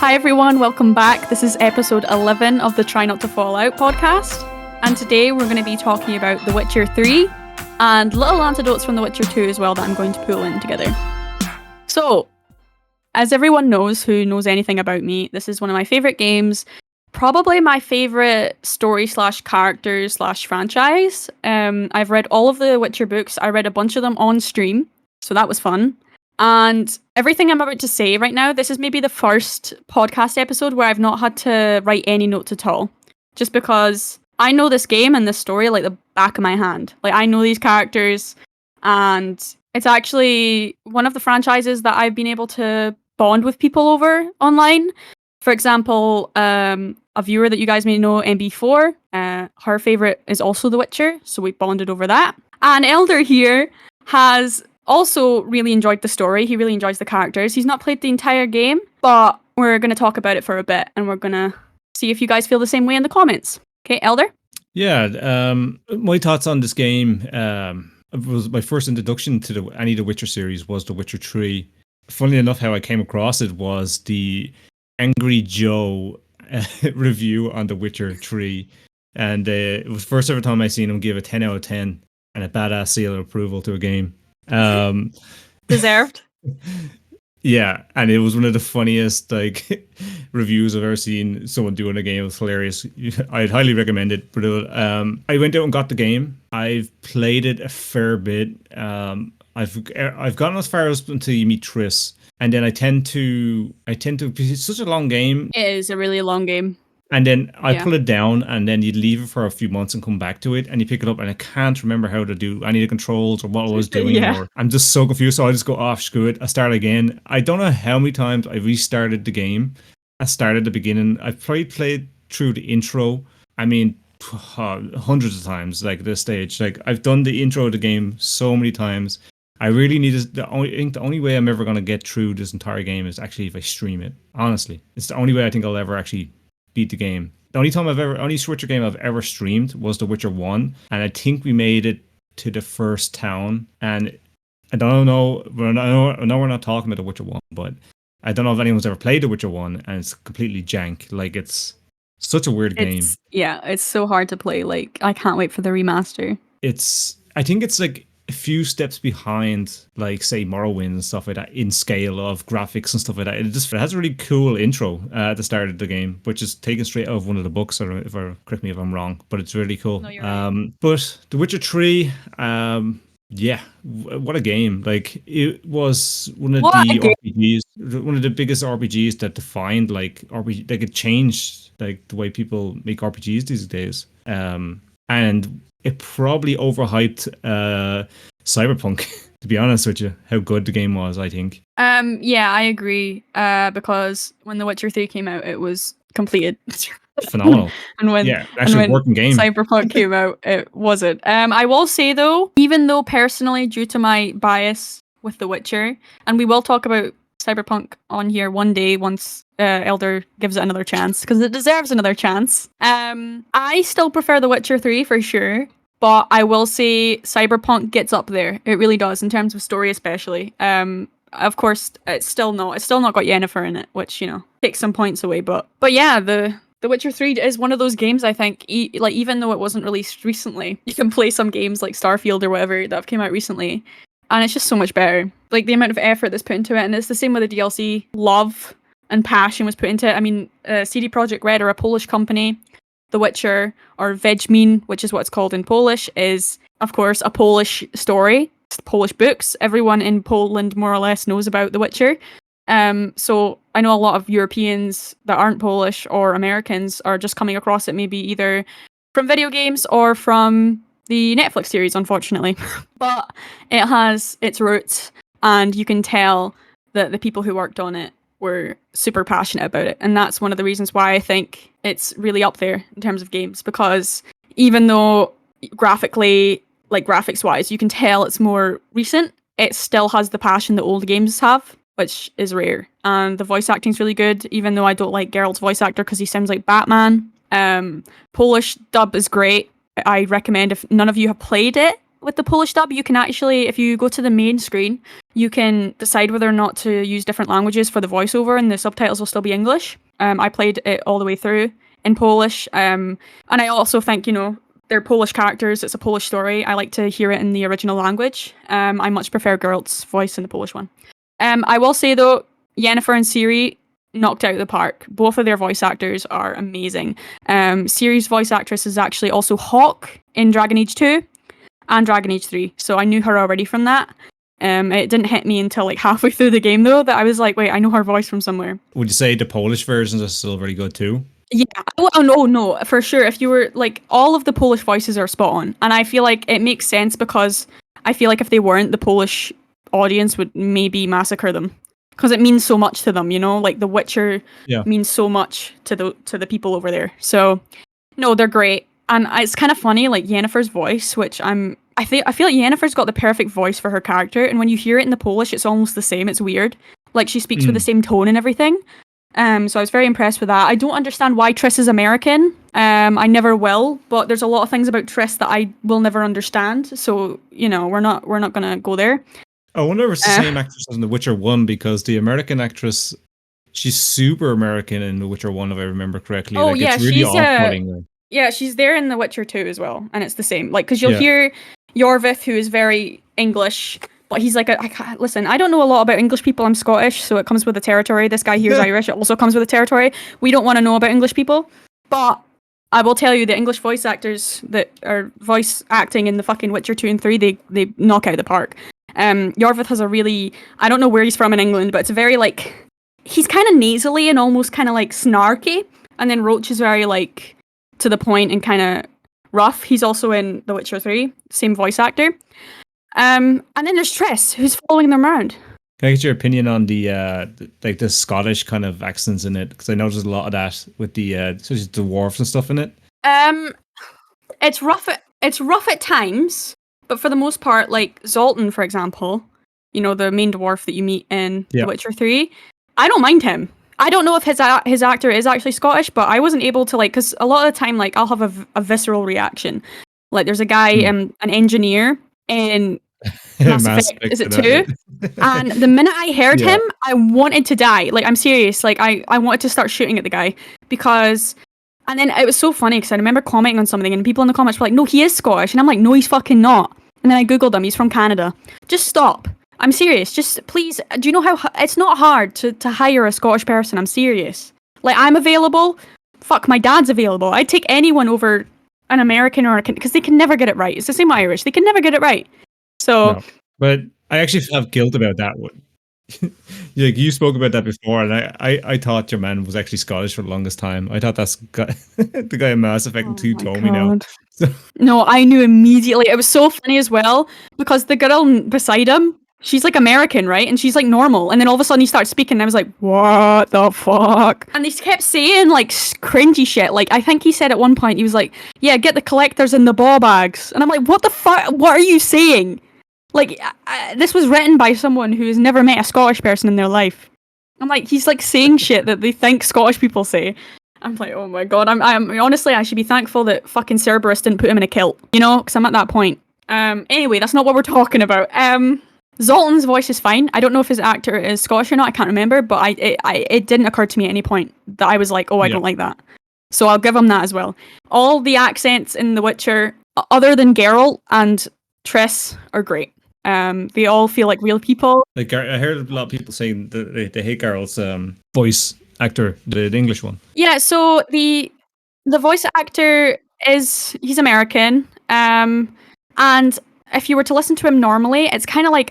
Hi everyone, welcome back. This is episode 11 of the Try Not to Fall Out podcast. And today we're going to be talking about The Witcher 3 and little anecdotes from The Witcher 2 as well that I'm going to pull in together. So, as everyone knows who knows anything about me, this is one of my favourite games. Probably my favourite story / characters / franchise. I've read all of the Witcher books. I read a bunch of them on stream, so that was fun. And everything I'm about to say right now, this is maybe the first podcast episode where I've not had to write any notes at all. Just because I know this game and this story like the back of my hand. Like, I know these characters, and it's actually one of the franchises that I've been able to bond with people over online. For example, a viewer that you guys may know, MB4, her favourite is also The Witcher, so we bonded over that. And Elder here has also really enjoyed the story. He really enjoys the characters. He's not played the entire game, but we're going to talk about it for a bit, and we're going to see if you guys feel the same way in the comments. Okay, Elder? Yeah, my thoughts on this game was my first introduction to the Witcher series was The Witcher 3. Funnily enough, how I came across it was the Angry Joe review on The Witcher 3. And it was the first ever time I seen him give a 10 out of 10 and a badass seal of approval to a game. Deserved. Yeah, and it was one of the funniest reviews I've ever seen someone do in a game. It was hilarious. I'd highly recommend it. But I went out and got the game. I've played it a fair bit. I've gotten as far as until you meet Triss, and then I tend to because it's such a long game. It is a really long game. And then I pull it down, and then you'd leave it for a few months and come back to it, and you pick it up, and I can't remember how to do any of the controls or what I was doing. Or I'm just so confused, so I just go off, screw it, I start again. I don't know how many times I restarted the game. I started at the beginning. I've probably played through the intro. I mean, hundreds of times, like this stage. Like, I've done the intro of the game so many times. I really need I think the only way I'm ever going to get through this entire game is actually if I stream it. Honestly, it's the only way I think I'll ever actually beat the game. The only Witcher game I've ever streamed was The Witcher 1, and I think we made it to the first town. And I don't know, I know we're not talking about The Witcher 1, but I don't know if anyone's ever played The Witcher 1, and it's completely jank. Like, it's such a weird game. Yeah, it's so hard to play. Like, I can't wait for the remaster. I think it's like a few steps behind, like, say, Morrowind and stuff like that in scale of graphics and stuff like that. It has a really cool intro at the start of the game, which is taken straight out of one of the books, or correct me if I'm wrong, but it's really cool. No, you're right. But The Witcher 3, yeah, what a game. Like, it was one of the biggest RPGs that defined it changed like the way people make RPGs these days. And it probably overhyped Cyberpunk, to be honest with you, how good the game was, I think. Yeah, I agree. Because when The Witcher 3 came out, it was completed. Phenomenal. and when working game. Cyberpunk came out, it wasn't. I will say though, even though personally, due to my bias with The Witcher, and we will talk about Cyberpunk on here one day once Elder gives it another chance, because it deserves another chance. I still prefer The Witcher 3 for sure, but I will say Cyberpunk gets up there. It really does, in terms of story especially. Of course, it's still not got Yennefer in it, which, takes some points away. But yeah, The Witcher 3 is one of those games, I think, even though it wasn't released recently, you can play some games like Starfield or whatever that have came out recently, and it's just so much better. Like, the amount of effort that's put into it, and it's the same with the DLC. Love and passion was put into it. I mean, CD Projekt Red are a Polish company. The Witcher, or Wiedźmin, which is what it's called in Polish, is, of course, a Polish story. It's Polish books. Everyone in Poland more or less knows about The Witcher. So I know a lot of Europeans that aren't Polish or Americans are just coming across it maybe either from video games or from the Netflix series, unfortunately. But it has its roots, and you can tell that the people who worked on it were super passionate about it. And that's one of the reasons why I think it's really up there in terms of games, because even though graphically, like graphics-wise, you can tell it's more recent, it still has the passion that old games have, which is rare. And the voice acting's really good, even though I don't like Geralt's voice actor because he sounds like Batman. Polish dub is great. I recommend, if none of you have played it, with the Polish dub. You can actually, if you go to the main screen, you can decide whether or not to use different languages for the voiceover, and the subtitles will still be English. I played it all the way through in Polish, and I also think, you know, they're Polish characters. It's a Polish story. I like to hear it in the original language. I much prefer Geralt's voice in the Polish one. I will say though, Yennefer and Ciri knocked out of the park. Both of their voice actors are amazing. Ciri's voice actress is actually also Hawk in Dragon Age 2 and Dragon Age 3, so I knew her already from that. It didn't hit me until like halfway through the game though, that I was like, wait, I know her voice from somewhere. Would you say the Polish versions are still very good too? Yeah, oh no, for sure. If you were like, all of the Polish voices are spot on, and I feel like it makes sense because I feel like if they weren't, the Polish audience would maybe massacre them because it means so much to them. You know, like The Witcher means so much to the people over there. So no, they're great, and it's kind of funny, like Yennefer's voice, which I feel like Yennefer's got the perfect voice for her character, and when you hear it in the Polish, it's almost the same. It's weird, like she speaks with the same tone and everything. So I was very impressed with that. I don't understand why Triss is American. I never will, but there's a lot of things about Triss that I will never understand. So, you know, we're not gonna go there. I wonder if it's the same actress as in The Witcher 1, because the American actress, she's super American in The Witcher 1, if I remember correctly. Oh, like, yeah, it's really she's off-putting. Yeah, she's there in The Witcher 2 as well, and it's the same. Like, because you'll hear Yorvith, who is very English, but he's like, listen, I don't know a lot about English people. I'm Scottish, so it comes with the territory. This guy here is Irish. It also comes with the territory. We don't want to know about English people. But I will tell you, the English voice actors that are voice acting in the fucking Witcher 2 and 3, they knock out the park. Yorvith has a really, I don't know where he's from in England, but it's very like, he's kind of nasally and almost kind of like snarky. And then Roach is very like to the point and kind of rough. He's also in The Witcher 3, same voice actor. And then there's Triss, who's following them around. Can I get your opinion on the Scottish kind of accents in it? Because I noticed a lot of that with the dwarves and stuff in it. It's rough at times, but for the most part, like Zoltan, for example, you know, the main dwarf that you meet in The Witcher 3, I don't mind him. I don't know if his actor is actually Scottish, but I wasn't able to, like, because a lot of the time, like, I'll have a visceral reaction. Like, there's a guy, an engineer in Mass Effect, is it 2? And the minute I heard him, I wanted to die. Like, I'm serious. Like, I wanted to start shooting at the guy because... And then it was so funny because I remember commenting on something and people in the comments were like, no, he is Scottish. And I'm like, no, he's fucking not. And then I Googled him. He's from Canada. Just stop. I'm serious. Just please. Do you know how it's not hard to hire a Scottish person? I'm serious. Like, I'm available. Fuck, my dad's available. I'd take anyone over an American or a... Because they can never get it right. It's the same with Irish. They can never get it right. So... No, but I actually have guilt about that one. Like, you spoke about that before, and I thought your man was actually Scottish for the longest time. I thought that's the guy in Mass Effect 2 told me now. So. No, I knew immediately. It was so funny as well because the girl beside him, she's like American, right? And she's like normal. And then all of a sudden he starts speaking and I was like, what the fuck? And they kept saying like cringy shit. Like, I think he said at one point, he was like, yeah, get the collectors in the ball bags. And I'm like, what the fuck? What are you saying? Like, this was written by someone who has never met a Scottish person in their life. I'm like, he's like saying shit that they think Scottish people say. I'm like, oh my god. I'm honestly, I should be thankful that fucking Cerberus didn't put him in a kilt, you know, because I'm at that point. Anyway, that's not what we're talking about. Zoltan's voice is fine. I don't know if his actor is Scottish or not. I can't remember, but it didn't occur to me at any point that I was like, oh, I don't like that. So I'll give him that as well. All the accents in The Witcher, other than Geralt and Triss, are great. They all feel like real people. Like, I heard a lot of people saying that they hate Geralt's voice actor, the English one. Yeah, so the voice actor he's American, and if you were to listen to him normally, it's kind of like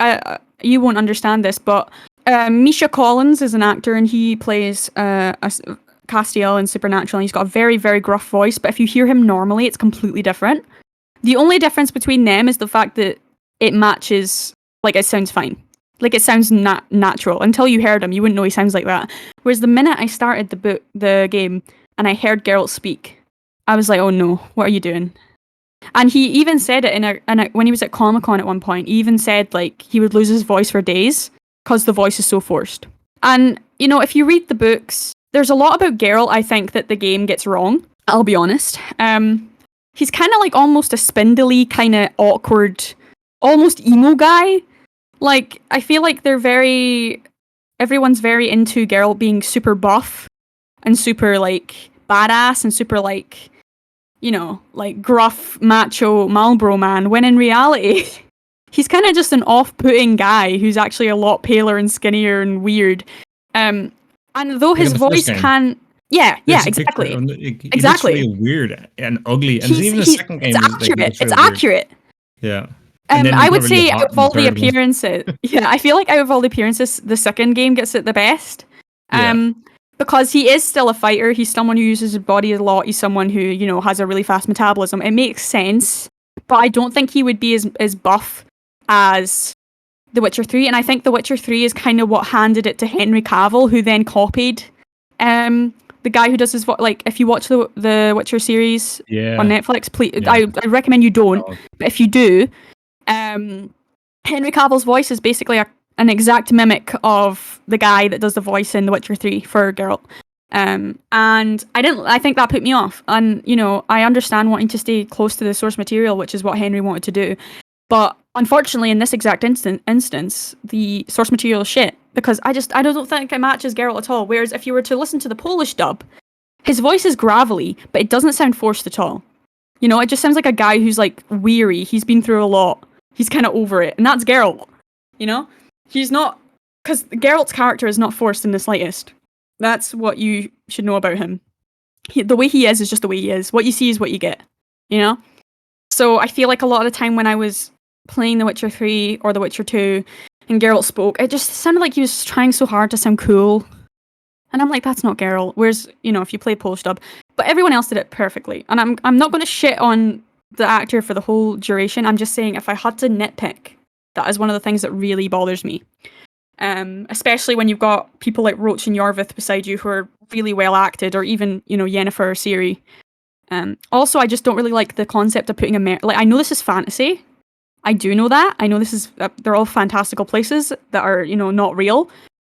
you won't understand this, but Misha Collins is an actor and he plays Castiel in Supernatural, and he's got a very, very gruff voice. But if you hear him normally, it's completely different. The only difference between them is the fact that it matches, like, it sounds fine. Like, it sounds natural. Until you heard him, you wouldn't know he sounds like that. Whereas the minute I started the game and I heard Geralt speak, I was like, oh no, what are you doing? And he even said it when he was at Comic-Con at one point, he even said, like, he would lose his voice for days because the voice is so forced. And, you know, if you read the books, there's a lot about Geralt I think that the game gets wrong, I'll be honest. He's kind of like almost a spindly, kind of awkward almost emo guy. Like, I feel like everyone's very into Geralt being super buff and super, like, badass and super, like, you know, like, gruff, macho Marlboro man, when in reality, he's kind of just an off-putting guy who's actually a lot paler and skinnier and weird. And though Like his in the first voice game. can... Yeah, There's a picture exactly. he looks Exactly. real weird and ugly. And even the second It's game is like he accurate. looks It's real weird. accurate. Yeah. And then I he's would not really say out hot of in the all the third one. appearances, yeah, I feel like out of all the appearances, the second game gets it the best. Yeah. Because he is still a fighter. He's someone who uses his body a lot. He's someone who, you know, has a really fast metabolism. It makes sense, but I don't think he would be as buff as The Witcher 3. And I think The Witcher 3 is kind of what handed it to Henry Cavill, who then copied the guy who does his voice. Like, if you watch the Witcher series on Netflix, please, Yeah. I recommend you don't. But if you do, Henry Cavill's voice is basically an exact mimic of the guy that does the voice in The Witcher 3 for Geralt. And I think that put me off. And, you know, I understand wanting to stay close to the source material, which is what Henry wanted to do. But unfortunately, in this exact instance, the source material is shit, because I don't think it matches Geralt at all. Whereas if you were to listen to the Polish dub, his voice is gravelly, but it doesn't sound forced at all. You know, it just sounds like a guy who's like weary. He's been through a lot. He's kind of over it. And that's Geralt. You know? He's not... Because Geralt's character is not forced in the slightest. That's what you should know about him. The way he is just the way he is. What you see is what you get. You know? So I feel like a lot of the time when I was playing The Witcher 3 or The Witcher 2 and Geralt spoke, it just sounded like he was trying so hard to sound cool. And I'm like, that's not Geralt. Whereas, you know, if you play Polish dub, but everyone else did it perfectly. And I'm not going to shit on the actor for the whole duration. I'm just saying, if I had to nitpick, that is one of the things that really bothers me. Especially when you've got people like Roach and Yorvith beside you who are really well acted, or even, you know, Yennefer or Ciri. Also, I just don't really like the concept of putting like, I know this is fantasy. I do know that. I know this is, they're all fantastical places that are, you know, not real.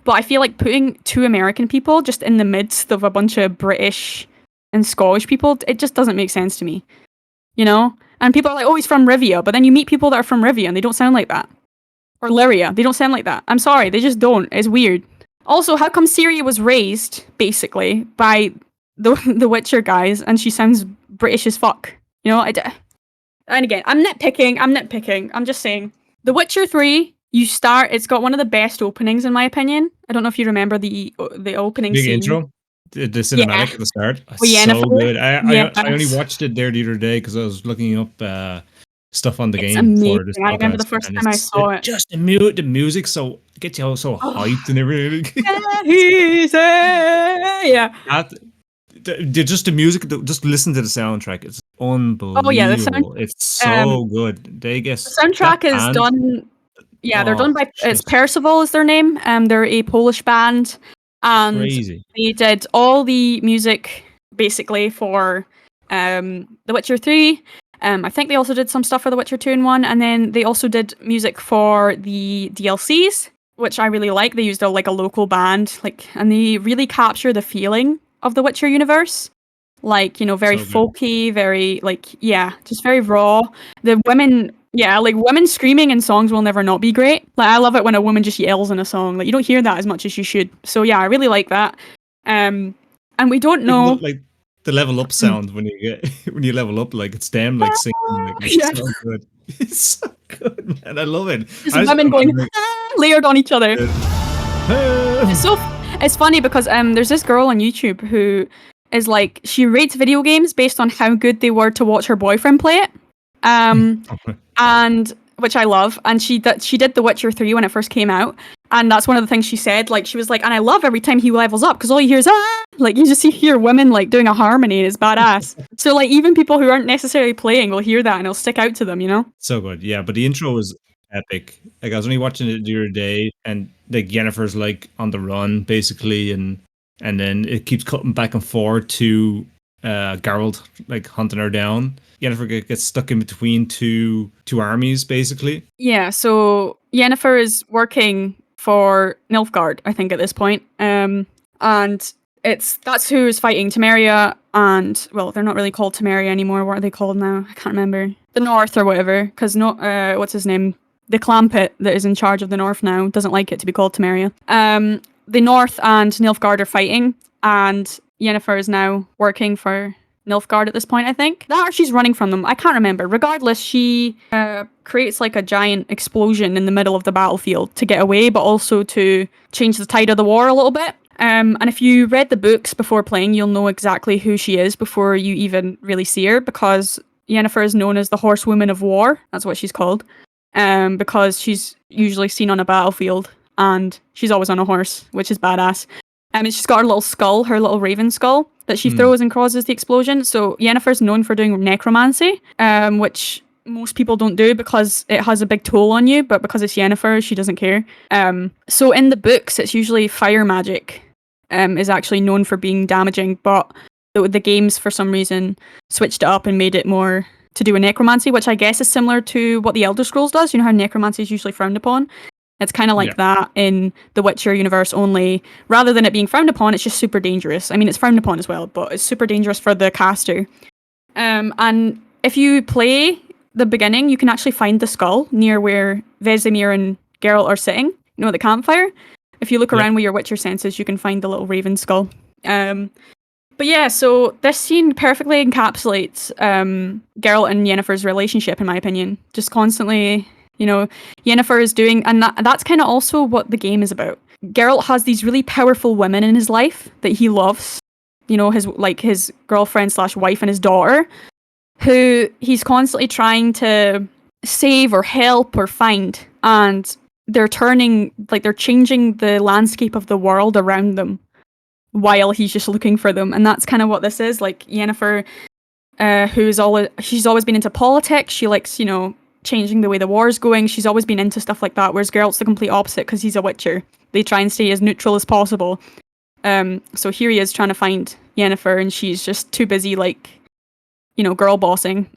But I feel like putting two American people just in the midst of a bunch of British and Scottish people, it just doesn't make sense to me. You know? And people are like, oh, he's from Rivia. But then you meet people that are from Rivia and they don't sound like that. Or Lyria. They don't sound like that. I'm sorry. They just don't. It's weird. Also, how come Ciri was raised, basically, by the Witcher guys and she sounds British as fuck? You know? And again, I'm nitpicking. I'm just saying. The Witcher 3, it's got one of the best openings, in my opinion. I don't know if you remember the opening Big scene. intro. The cinematic at the start. So good. I only watched it there the other day because I was looking up stuff on the It's game amazing. for this I remember podcast. the first time I saw it. Just the music so gets you all so hyped and everything. Yeah. Just the music, just listen to the soundtrack. It's unbelievable. Oh yeah, the sound. It's so good. They get The soundtrack is done. Yeah, they're done by. It's Percival is their name. They're a Polish band, and crazy. They did all the music basically for The Witcher 3. I think they also did some stuff for The Witcher 2 and 1, and then they also did music for the DLCs, which I really like. They used a local band, and they really capture the feeling of the Witcher universe. Like, you know, very folky, very, just very raw. The women, women screaming in songs will never not be great. Like, I love it when a woman just yells in a song. Like, you don't hear that as much as you should. So, yeah, I really like that. And we don't know... Like, the level up sound when you level up, like, it's them, like, singing. Like, it's so good. It's so good, man. I love it. Just women going layered on each other. It's funny because there's this girl on YouTube who is like, she rates video games based on how good they were to watch her boyfriend play it. And which I love. And she did The Witcher 3 when it first came out. And that's one of the things she said. Like, she was like, and I love every time he levels up because all you hear is like, you just hear women like doing a harmony and it's badass. So like, even people who aren't necessarily playing will hear that and it'll stick out to them, you know? So good, yeah. But the intro was epic. Like, I was only watching it the other day, and like Yennefer's like on the run basically, and then it keeps cutting back and forth to Geralt like hunting her down. Yennefer gets stuck in between two armies basically. Yeah, so Yennefer is working for Nilfgaard, I think, at this point. And that's who's fighting Temeria, and well, they're not really called Temeria anymore. What are they called now? I can't remember. The North or whatever, because what's his name? The Clampet that is in charge of the North now doesn't like it to be called Temeria. The North and Nilfgaard are fighting, and Yennefer is now working for Nilfgaard at this point, I think. Or she's running from them. I can't remember. Regardless, she creates like a giant explosion in the middle of the battlefield to get away, but also to change the tide of the war a little bit. And if you read the books before playing, you'll know exactly who she is before you even really see her, because Yennefer is known as the Horsewoman of War. That's what she's called. Because she's usually seen on a battlefield, and she's always on a horse, which is badass. And she's got her little skull, her little raven skull, that she throws and causes the explosion. So Yennefer's known for doing necromancy, which most people don't do because it has a big toll on you, but because it's Yennefer, she doesn't care. So in the books, it's usually fire magic is actually known for being damaging, but the games, for some reason, switched it up and made it more to do with necromancy, which I guess is similar to what the Elder Scrolls does. You know how necromancy is usually frowned upon? It's kind of like that in the Witcher universe, only rather than it being frowned upon, it's just super dangerous. I mean, it's frowned upon as well, but it's super dangerous for the caster. And if you play the beginning, you can actually find the skull near where Vesemir and Geralt are sitting, you know, at the campfire. If you look around with your Witcher senses, you can find the little raven skull. But yeah, so this scene perfectly encapsulates Geralt and Yennefer's relationship, in my opinion. Just constantly, you know, Yennefer is doing, and that's kind of also what the game is about. Geralt has these really powerful women in his life that he loves, you know, his girlfriend / wife and his daughter, who he's constantly trying to save or help or find, and they're changing the landscape of the world around them while he's just looking for them. And that's kind of what this is. Like, Yennefer, she's always been into politics. She likes, you know, changing the way the war's going. She's always been into stuff like that, whereas Geralt's the complete opposite because he's a Witcher. They try and stay as neutral as possible. So here he is trying to find Yennefer, and she's just too busy, like, you know, girl bossing.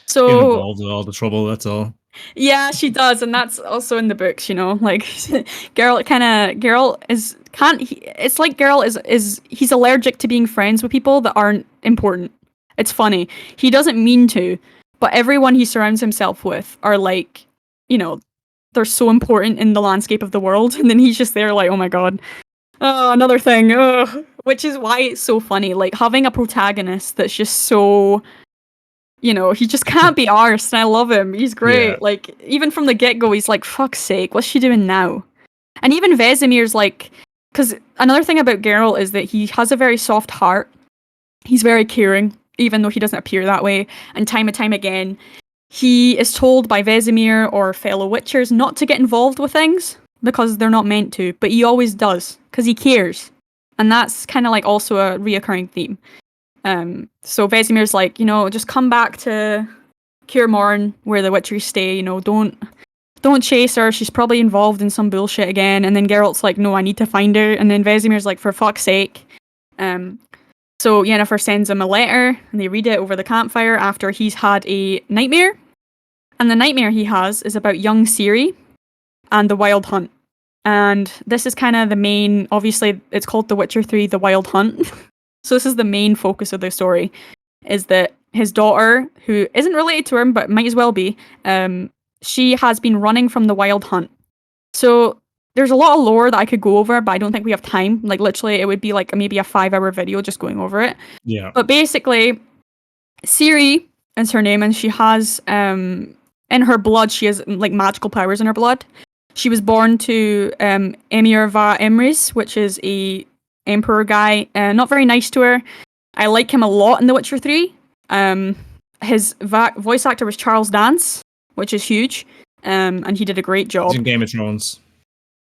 So getting involved with all the trouble, that's all. Yeah, she does, and that's also in the books, you know. Like, Geralt is it's like Geralt is he's allergic to being friends with people that aren't important. It's funny. He doesn't mean to, but everyone he surrounds himself with are like, you know, they're so important in the landscape of the world, and then he's just there like, oh my god, oh, another thing, which is why it's so funny. Like, having a protagonist that's just so, you know, he just can't be arsed, and I love him. He's great. Yeah. Like, even from the get-go, he's like, fuck's sake, what's she doing now? And even Vesemir's like, because another thing about Geralt is that he has a very soft heart. He's very caring, even though he doesn't appear that way. And time again, he is told by Vesemir or fellow Witchers not to get involved with things because they're not meant to, but he always does, because he cares. And that's kind of like also a reoccurring theme. So Vesemir's like, you know, just come back to Kaer Morhen where the Witchers stay, you know, don't chase her, she's probably involved in some bullshit again. And then Geralt's like, no, I need to find her. And then Vesemir's like, for fuck's sake. So Yennefer sends him a letter, and they read it over the campfire after he's had a nightmare. And the nightmare he has is about young Ciri and the Wild Hunt. And this is kind of the main, obviously it's called The Witcher 3, The Wild Hunt. So this is the main focus of the story, is that his daughter, who isn't related to him, but might as well be, she has been running from the Wild Hunt. So there's a lot of lore that I could go over, but I don't think we have time. Like, literally, it would be like maybe a 5-hour video just going over it. Yeah. But basically, Ciri is her name, and she has, in her blood, she has like magical powers in her blood. She was born to Emir Va Emrys, which is a emperor guy, not very nice to her. I like him a lot in The Witcher 3. His voice actor was Charles Dance, which is huge, and he did a great job. He's in Game of Thrones.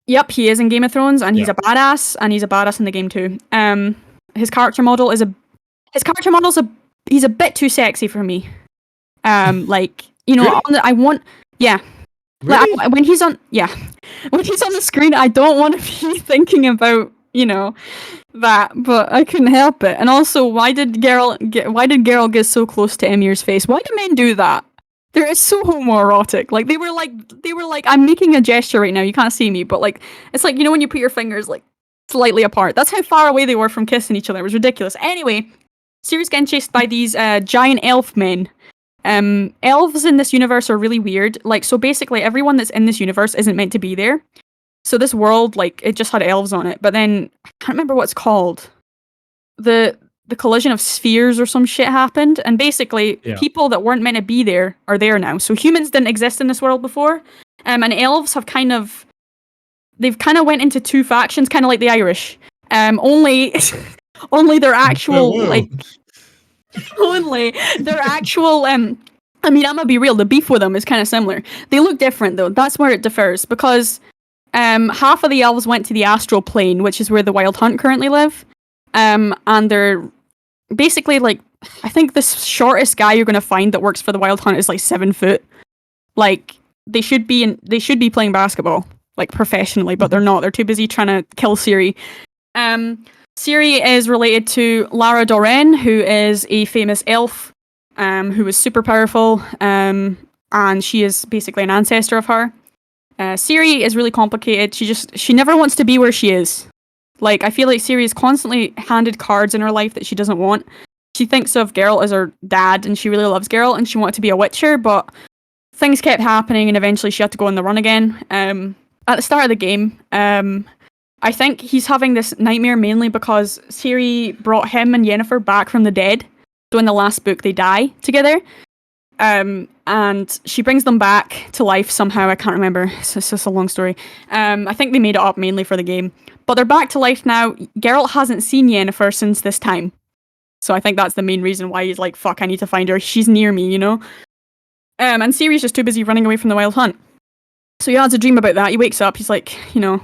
Yep, he is in Game of Thrones, and he's a badass, and he's a badass in the game too. His character model is he's a bit too sexy for me. Like, you know, really? Really? Like, when he's on the screen, I don't want to be thinking about, you know, that, but I couldn't help it. And also, why did Geralt get so close to Emir's face? Why do men do that? They're so homoerotic. Like, they were like, I'm making a gesture right now. You can't see me, but like, it's like, you know, when you put your fingers like slightly apart. That's how far away they were from kissing each other. It was ridiculous. Anyway, Ciri's getting chased by these giant elf men. Elves in this universe are really weird. Like, so basically everyone that's in this universe isn't meant to be there. So this world, like, it just had elves on it. But then, I can't remember what it's called. The collision of spheres or some shit happened. And basically, people that weren't meant to be there are there now. So humans didn't exist in this world before. And elves have they've kind of went into two factions, kind of like the Irish. Only their actual, like... Only their actual, I mean, I'm gonna be real, the beef with them is kind of similar. They look different, though. That's where it differs, because half of the elves went to the astral plane, which is where the Wild Hunt currently live. And they're basically, like, I think the shortest guy you're gonna find that works for the Wild Hunt is, like, 7 foot. Like, they should be playing basketball, like, professionally, but they're not. They're too busy trying to kill Ciri. Ciri is related to Lara Dorren, who is a famous elf, who was super powerful, and she is basically an ancestor of her. Ciri is really complicated. She never wants to be where she is. Like, I feel like Ciri is constantly handed cards in her life that she doesn't want. She thinks of Geralt as her dad, and she really loves Geralt, and she wanted to be a Witcher, but things kept happening, and eventually she had to go on the run again. At the start of the game, I think he's having this nightmare mainly because Ciri brought him and Yennefer back from the dead. So in the last book, they die together. And she brings them back to life somehow. I can't remember. It's just a long story. I think they made it up mainly for the game. But they're back to life now. Geralt hasn't seen Yennefer since this time. So I think that's the main reason why he's like, fuck, I need to find her. She's near me, you know? And Ciri's just too busy running away from the Wild Hunt. So he has a dream about that. He wakes up. He's like, you know...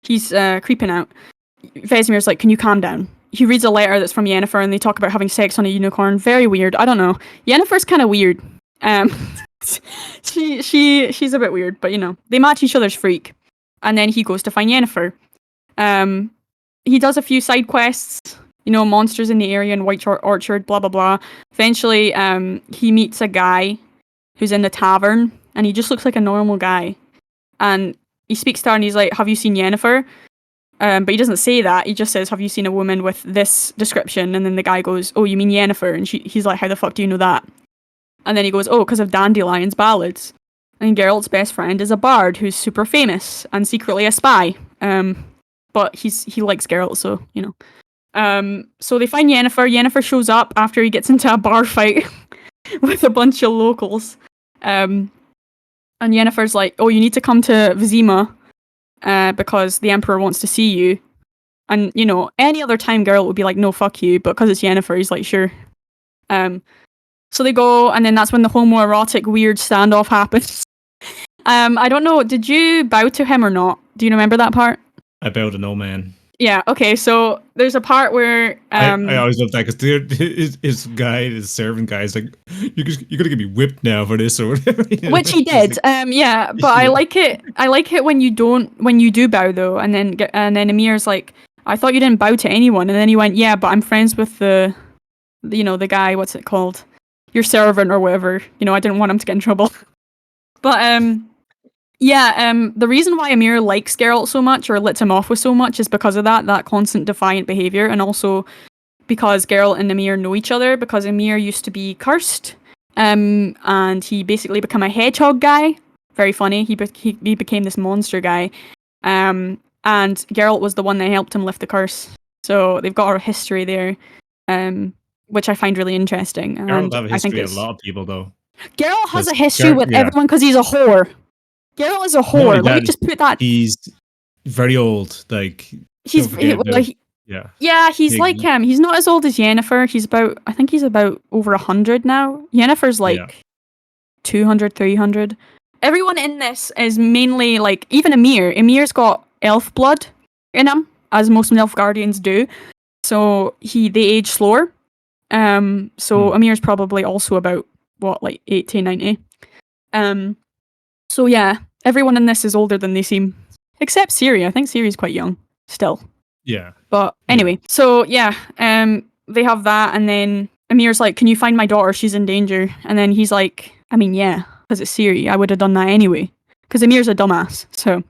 He's creeping out. Vesemir's like, can you calm down? He reads a letter that's from Yennefer and they talk about having sex on a unicorn. Very weird. I don't know. Yennefer's kind of weird. She's a bit weird, but you know, they match each other's freak. And then he goes to find Yennefer. He does a few side quests, you know, monsters in the area and White Orchard, blah, blah, blah. Eventually, he meets a guy who's in the tavern and he just looks like a normal guy. And he speaks to her and he's like, have you seen Yennefer? But he doesn't say that. He just says, have you seen a woman with this description? And then the guy goes, oh, you mean Yennefer? And he's like, how the fuck do you know that? And then he goes, oh, because of Dandelion's ballads. And Geralt's best friend is a bard who's super famous and secretly a spy. But he likes Geralt, so, you know. So they find Yennefer. Yennefer shows up after he gets into a bar fight with a bunch of locals. And Yennefer's like, oh, you need to come to Vizima because the Emperor wants to see you. And, you know, any other time Geralt would be like, no, fuck you. But because it's Yennefer, he's like, sure. So they go, and then that's when the homoerotic weird standoff happens. I don't know, did you bow to him or not? Do you remember that part? I bow to no man. Yeah, okay, so there's a part where... I always love that, because his servant guy is like, you're going to get me whipped now for this, or whatever. You know? Which he did, yeah, but I like it when you do bow, though, and then Emir's like, I thought you didn't bow to anyone, and then he went, yeah, but I'm friends with the guy, what's it called? Your servant, or whatever, you know, I didn't want him to get in trouble. But, the reason why Emir likes Geralt so much, or lets him off with so much, is because of that constant defiant behaviour, and also because Geralt and Emir know each other, because Emir used to be cursed, and he basically became a hedgehog guy. Very funny. He became this monster guy, and Geralt was the one that helped him lift the curse. So they've got our history there, which I find really interesting. Geralt have a history with a lot of people, though. Geralt has a history with everyone because he's a whore. Geralt is a whore. Let me just put that. He's very old. Like he's he's like him. He's not as old as Yennefer. I think he's about over 100 now. Yennefer's like 200, 300. Everyone in this is mainly like, even Emir. Emir's got elf blood in him, as most Nilfgaardians do. So they age slower. So Emir's probably also about like 80, 90. So yeah, everyone in this is older than they seem, except Ciri. I think Ciri's quite young still. Yeah. But anyway, so yeah, they have that, and then Emir's like, "Can you find my daughter? She's in danger." And then he's like, "I mean, yeah, because it's Ciri. I would have done that anyway." Because Emir's a dumbass. So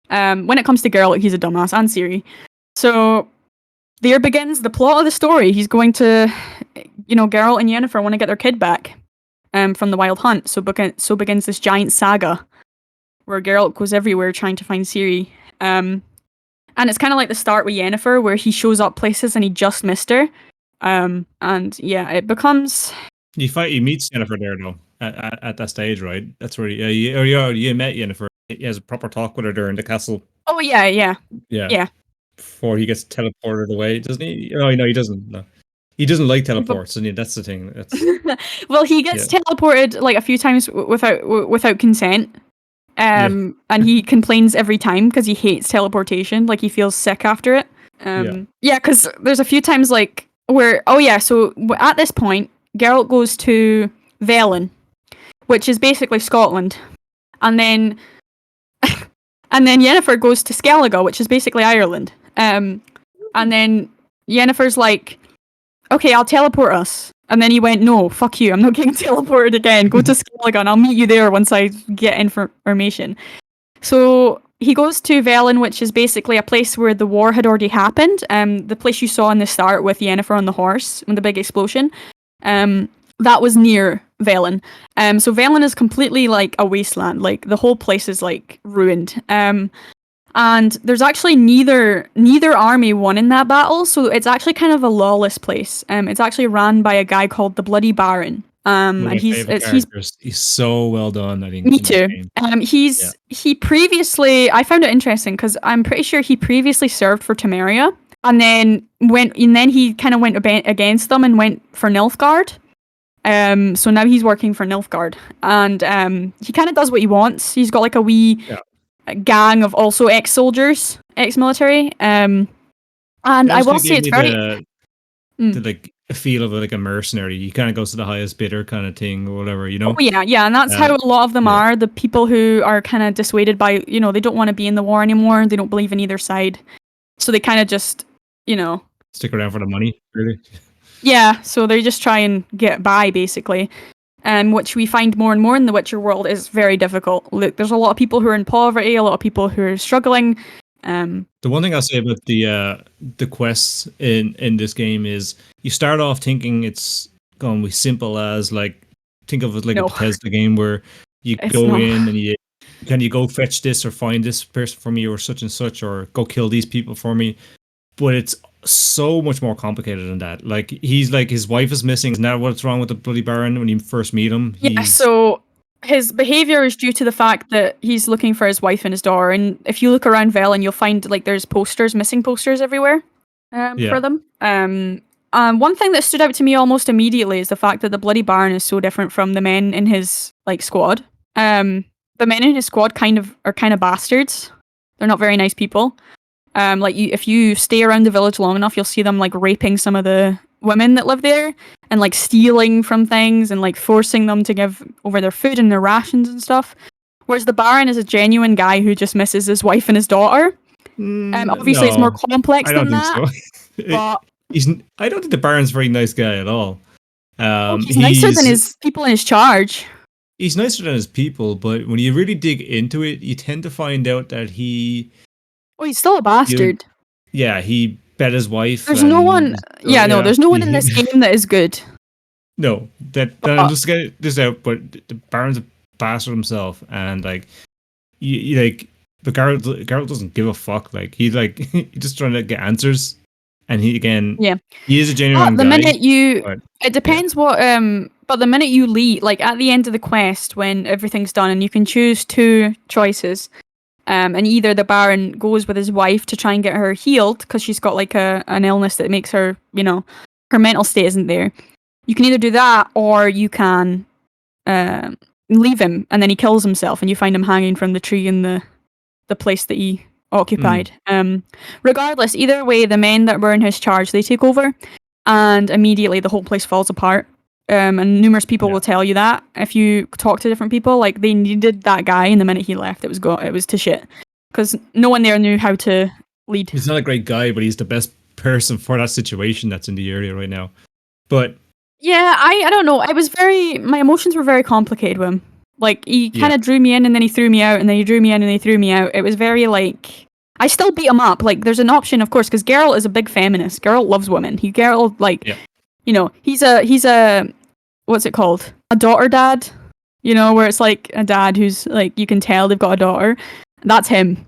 when it comes to Geralt, he's a dumbass, and Ciri. So there begins the plot of the story. He's going to, Geralt and Yennefer want to get their kid back from the Wild Hunt. So begins this giant saga where Geralt goes everywhere trying to find Ciri. And it's kind of like the start with Yennefer, where he shows up places and he just missed her. And yeah, it becomes... He meets Yennefer there, though, at that stage, right? That's where you met Yennefer. He has a proper talk with her there in the castle. Oh, yeah. Before he gets teleported away, doesn't he? Oh, no, he doesn't. No. He doesn't like teleports, and that's the thing. Well, he gets teleported like a few times without consent. And he complains every time because he hates teleportation. Like, he feels sick after it. Because there's a few times like where so at this point Geralt goes to Velen, which is basically Scotland, and then Yennefer goes to Skellige, which is basically Ireland. And then Yennefer's like, okay, I'll teleport us. And then he went, no, fuck you, I'm not getting teleported again. Go to Skellige and I'll meet you there once I get information. So he goes to Velen, which is basically a place where the war had already happened. The place you saw in the start with Yennefer on the horse, and the big explosion. That was near Velen. So Velen is completely like a wasteland. Like, the whole place is like ruined. And there's actually neither army won in that battle, so it's actually kind of a lawless place. It's actually ran by a guy called the Bloody Baron. And he's so well done, I think. Me too. He previously, I found it interesting because I'm pretty sure he previously served for Temeria, and then he kind of went against them and went for Nilfgaard. So now he's working for Nilfgaard, and he kind of does what he wants. He's got like a wee gang of also ex-soldiers, ex-military. And I will say it's very like a feel of like a mercenary. He kind of goes to the highest bidder kind of thing or whatever, you know? Oh, yeah, and that's how a lot of them are. The people who are kind of dissuaded by, they don't want to be in the war anymore. They don't believe in either side. So they kind of just, stick around for the money, really. Yeah, so they just try and get by, basically. Which we find more and more in the Witcher world is very difficult. Look, there's a lot of people who are in poverty, a lot of people who are struggling. The one thing I'll say about the quests in this game is you start off thinking it's going to be simple as like, think of it like a Bethesda game where you go in and you go fetch this or find this person for me or such and such, or go kill these people for me. But it's so much more complicated than that. Like, he's like, his wife is missing. Isn't that what's wrong with the Bloody Baron when you first meet him? So his behavior is due to the fact that he's looking for his wife and his daughter. And if you look around Velen, you'll find like there's missing posters everywhere for them. One thing that stood out to me almost immediately is the fact that the Bloody Baron is so different from the men in his like squad. The men in his squad are kind of bastards. They're not very nice people. If you stay around the village long enough, you'll see them like raping some of the women that live there and like stealing from things and like forcing them to give over their food and their rations and stuff. Whereas the Baron is a genuine guy who just misses his wife and his daughter. Obviously, it's more complex than that. But I don't think the Baron's a very nice guy at all. He's nicer than his people in his charge. He's nicer than his people, but when you really dig into it, you tend to find out that he's still a bastard. He bet his wife. There's no one. There's no one in this game that is good. No, I'm just getting this out. But the Baron's a bastard himself, and like, but Geralt doesn't give a fuck. Like, he's just trying to get answers, and he is a genuine guy. It depends what. But the minute you leave, like at the end of the quest, when everything's done, and you can choose two choices. And either the Baron goes with his wife to try and get her healed because she's got like an illness that makes her, her mental state isn't there. You can either do that or you can leave him and then he kills himself and you find him hanging from the tree in the place that he occupied. Regardless, either way, the men that were in his charge, they take over and immediately the whole place falls apart. And numerous people will tell you that if you talk to different people, like they needed that guy, and the minute he left, it was to shit because no one there knew how to lead. He's not a great guy, but he's the best person for that situation that's in the area right now. But I don't know. My emotions were very complicated with him. Like he kind of drew me in, and then he threw me out, and then he drew me in, and he threw me out. It was very like I still beat him up. Like, there's an option, of course, because Geralt is a big feminist. Geralt loves women. Geralt, like, you know, he's a what's it called? A daughter dad. You know, where it's like a dad who's like, you can tell they've got a daughter. That's him.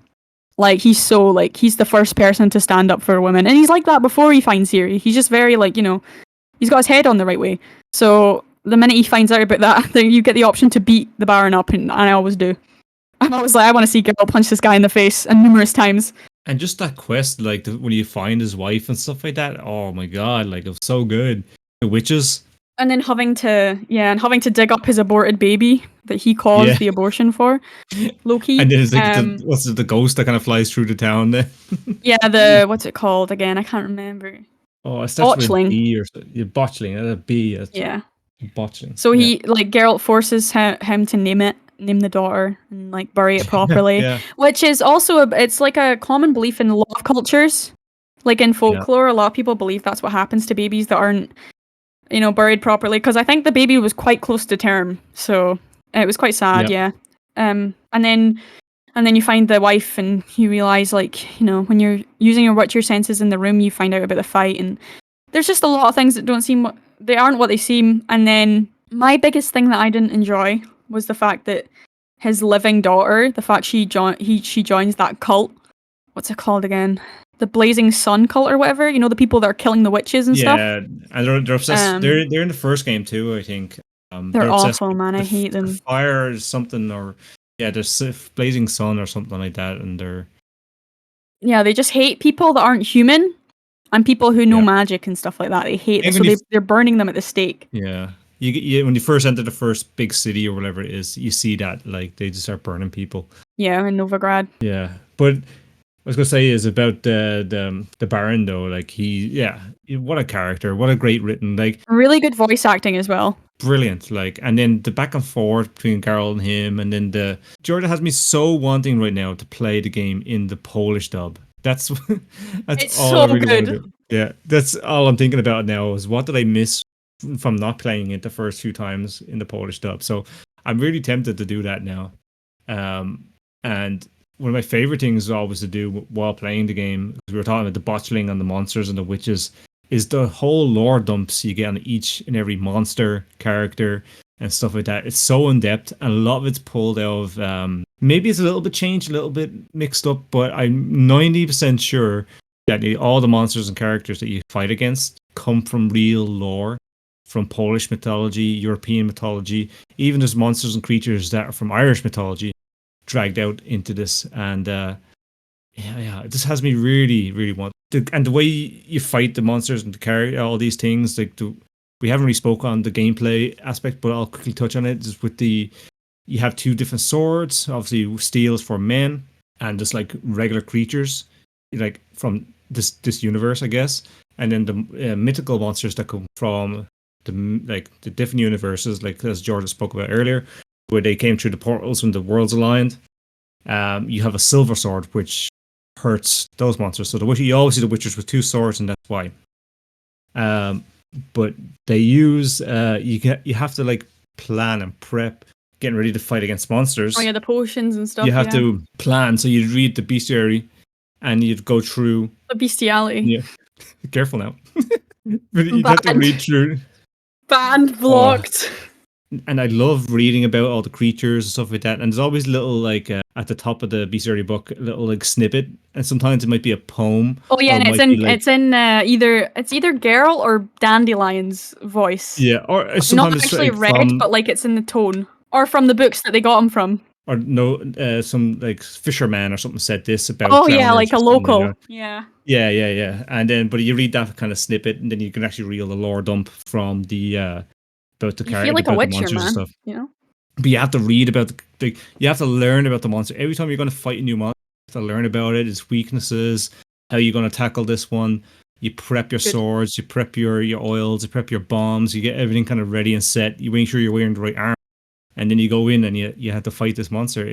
Like, he's so, like, he's the first person to stand up for women. And he's like that before he finds Ciri. He's just very, like, you know, he's got his head on the right way. So the minute he finds out about that, then you get the option to beat the Baron up, and I always do. I'm always like, I want to see Geralt punch this guy in the face, and numerous times. And just that quest, like, when you find his wife and stuff like that, oh my god, like, it was so good. The witches. And then having to dig up his aborted baby that he caused the abortion for, low-key. And then it's like the ghost that kind of flies through the town there. Yeah, what's it called again? I can't remember. Oh, it starts with a B or botchling. A B. Yeah. Botchling. So he, like, Geralt forces him to name the daughter and, like, bury it properly. Which is also, it's like a common belief in a lot of cultures. Like, in folklore, a lot of people believe that's what happens to babies that aren't, you know, buried properly, because I think the baby was quite close to term, so it was quite sad. And then you find the wife, and you realize, like, you know, when you're using your Witcher senses in the room, you find out about the fight, and there's just a lot of things that they aren't what they seem. And then my biggest thing that I didn't enjoy was the fact that his living daughter, the fact she joins that cult. What's it called again? The Blazing Sun cult or whatever, you know, the people that are killing the witches and stuff. Yeah, and they're obsessed. They're in the first game too, I think. They're awful, man. I hate them. Fire or something, or there's Blazing Sun or something like that, and they just hate people that aren't human and people who know magic and stuff like that. They hate them, so they're burning them at the stake. Yeah, when you first enter the first big city or whatever it is, you see that, like, they just start burning people. Yeah, in Novigrad. Yeah, but I was gonna say is about the Baron though, like what a character, what a great written, like, really good voice acting as well. Brilliant, like, and then the back and forth between Geralt and him, and then Georgia has me so wanting right now to play the game in the Polish dub. That's it's all so I really good. want to do. Yeah, that's all I'm thinking about now, is what did I miss from not playing it the first few times in the Polish dub. So I'm really tempted to do that now. And one of my favorite things always to do while playing the game, because we were talking about the botchling and the monsters and the witches, is the whole lore dumps you get on each and every monster, character, and stuff like that. It's so in depth, and a lot of it's pulled out of maybe it's a little bit changed, a little bit mixed up, but I'm 90% sure that all the monsters and characters that you fight against come from real lore, from Polish mythology, European mythology. Even there's monsters and creatures that are from Irish mythology dragged out into this, and this has me really, really want. And the way you fight the monsters and carry all these things, like we haven't really spoke on the gameplay aspect, but I'll quickly touch on it. Just with you have two different swords. Obviously, steel is for men, and just like regular creatures, like from this universe, I guess. And then the mythical monsters that come from the different universes, like as Georgia spoke about earlier, where they came through the portals when the worlds aligned. You have a silver sword, which hurts those monsters. So you always see the Witchers with two swords, and that's why. But they use you have to, like, plan and prep, getting ready to fight against monsters. Oh yeah, the potions and stuff. You have to plan. So you'd read the bestiary, and you'd go through the bestiality. Yeah, careful now. But you'd have to read through. Banned, blocked. And I love reading about all the creatures and stuff like that. And there's always little, like, at the top of the bestiary book, a little, like, snippet. And sometimes it might be a poem. Oh yeah, and it's in either Geralt or Dandelion's voice. Yeah, or sometimes not actually read, but like it's in the tone, or from the books that they got him from. Or no, some, like, fisherman or something said this about. Oh yeah, like a local. Like yeah. And then, but you read that kind of snippet, and then you can actually read the lore dump from the about the character. You feel like a Witcher, man. Stuff. You know. But you have to read about you have to learn about the monster every time you're going to fight a new monster. You have to learn about it, its weaknesses, how you're going to tackle this one. You prep your swords, you prep your oils, you prep your bombs, you get everything kind of ready and set. You make sure you're wearing the right armor, and then you go in and you have to fight this monster.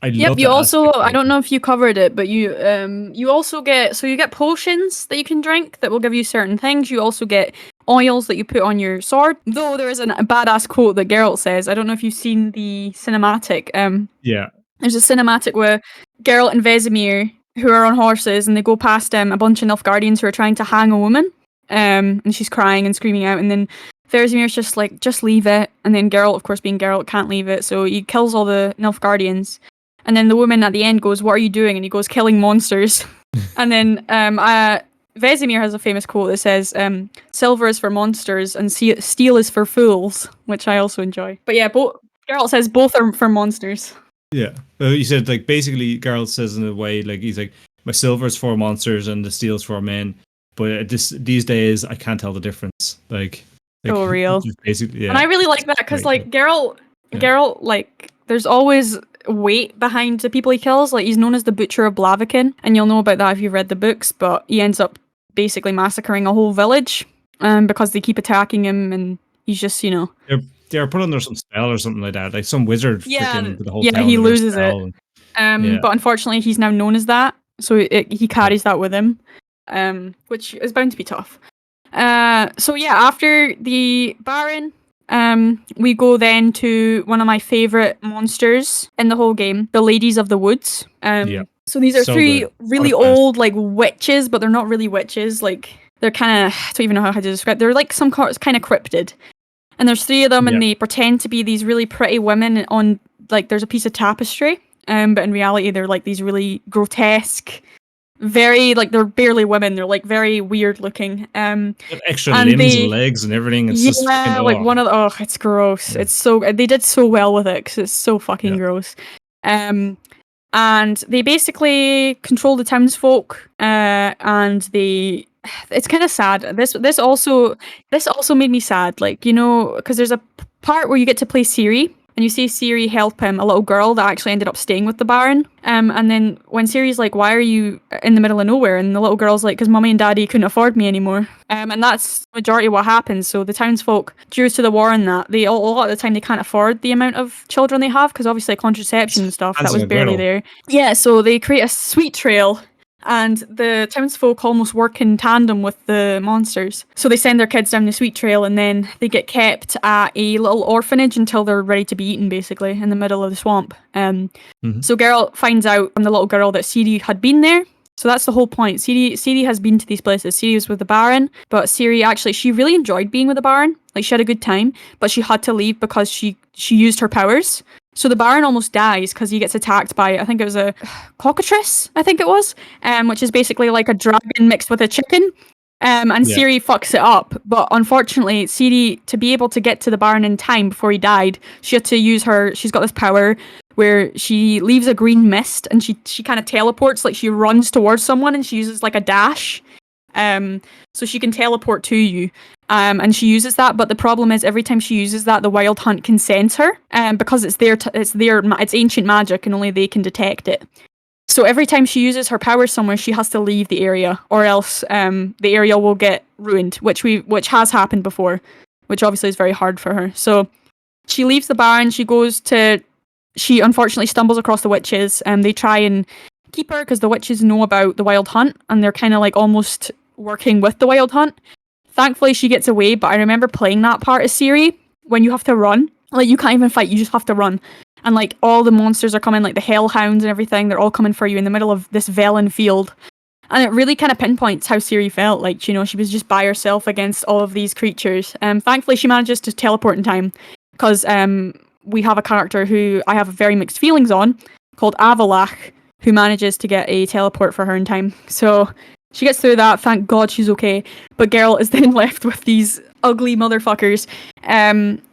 Love you also, I don't know if you covered it, but you also get potions that you can drink that will give you certain things. You also get oils that you put on your sword. Though there is a badass quote that Geralt says. I don't know if you've seen the cinematic. Yeah. There's a cinematic where Geralt and Vesemir who are on horses, and they go past a bunch of Nilfgaardians who are trying to hang a woman. And she's crying and screaming out, and then Verizimir's just like, just leave it. And then Geralt, of course, being Geralt, can't leave it, so he kills all the Nilfgaardians. And then the woman at the end goes, "What are you doing?" And he goes, "Killing monsters." And then Vesemir has a famous quote that says, "Silver is for monsters and steel is for fools," which I also enjoy. But yeah, Geralt says both are for monsters. Yeah. You said, like, basically, Geralt says in a way, like, he's like, my silver's for monsters and the steel's for men. But these days, I can't tell the difference. Like so real. Basically, yeah. And I really like that because, like, Geralt, like, there's always weight behind the people he kills. Like, he's known as the Butcher of Blaviken, and you'll know about that if you've read the books. But he ends up basically massacring a whole village, because they keep attacking him, and he's just, they're put under some spell or something like that. Like some wizard freaking the whole town. Yeah, he loses it. Yeah. But unfortunately, he's now known as that, so he carries that with him, which is bound to be tough. So yeah, after the Baron, we go then to one of my favorite monsters in the whole game, the Ladies of the Woods. So these are three really old, like, witches, but they're not really witches. Like, they're kind of, I don't even know how to describe. They're like some kind of cryptid. And there's three of them, and they pretend to be these really pretty women on, like, there's a piece of tapestry. But in reality, they're like these really grotesque, very, like, they're barely women. They're like very weird looking. Extra limbs and legs and everything. It's just freaking, like one of the, it's gross. Yeah. It's so, they did so well with it because it's so fucking gross. And they basically control the townsfolk, and it's kind of sad. This also made me sad, like, because there's a part where you get to play Ciri, and you see Ciri help a little girl that actually ended up staying with the Baron. And then when Ciri's like, "Why are you in the middle of nowhere?" and the little girl's like, "Because Mummy and Daddy couldn't afford me anymore." And that's the majority of what happens. So the townsfolk, due to the war and that, a lot of the time they can't afford the amount of children they have, because obviously contraception and stuff, that was barely there. Yeah, so they create a sweet trail. And the townsfolk almost work in tandem with the monsters. So they send their kids down the sweet trail, and then they get kept at a little orphanage until they're ready to be eaten, basically, in the middle of the swamp. So Geralt finds out from the little girl that Ciri had been there. So that's the whole point. Ciri has been to these places. Ciri was with the Baron, but Ciri actually, she really enjoyed being with the Baron. Like, she had a good time, but she had to leave because she used her powers. So the Baron almost dies because he gets attacked by, I think it was a cockatrice, which is basically like a dragon mixed with a chicken. And Ciri fucks it up. But unfortunately, Ciri, to be able to get to the Baron in time before he died, she had to use she's got this power where she leaves a green mist, and she kind of teleports, like she runs towards someone, and she uses like a dash. So she can teleport to you. And she uses that, but the problem is every time she uses that, the Wild Hunt can sense her, because it's ancient magic, and only they can detect it. So every time she uses her power somewhere, she has to leave the area, or else the area will get ruined, which has happened before, which obviously is very hard for her. So she leaves the Baron. She unfortunately stumbles across the witches, and they try and keep her because the witches know about the Wild Hunt, and they're kind of like almost working with the Wild Hunt. Thankfully, she gets away, but I remember playing that part as Ciri when you have to run. Like, you can't even fight, you just have to run. And, like, all the monsters are coming, like the hellhounds and everything, they're all coming for you in the middle of this Velen field. And it really kind of pinpoints how Ciri felt. Like, she was just by herself against all of these creatures. Thankfully, she manages to teleport in time, because we have a character who I have very mixed feelings on, called Avalach, who manages to get a teleport for her in time. So she gets through that, thank God she's okay. But Geralt is then left with these ugly motherfuckers.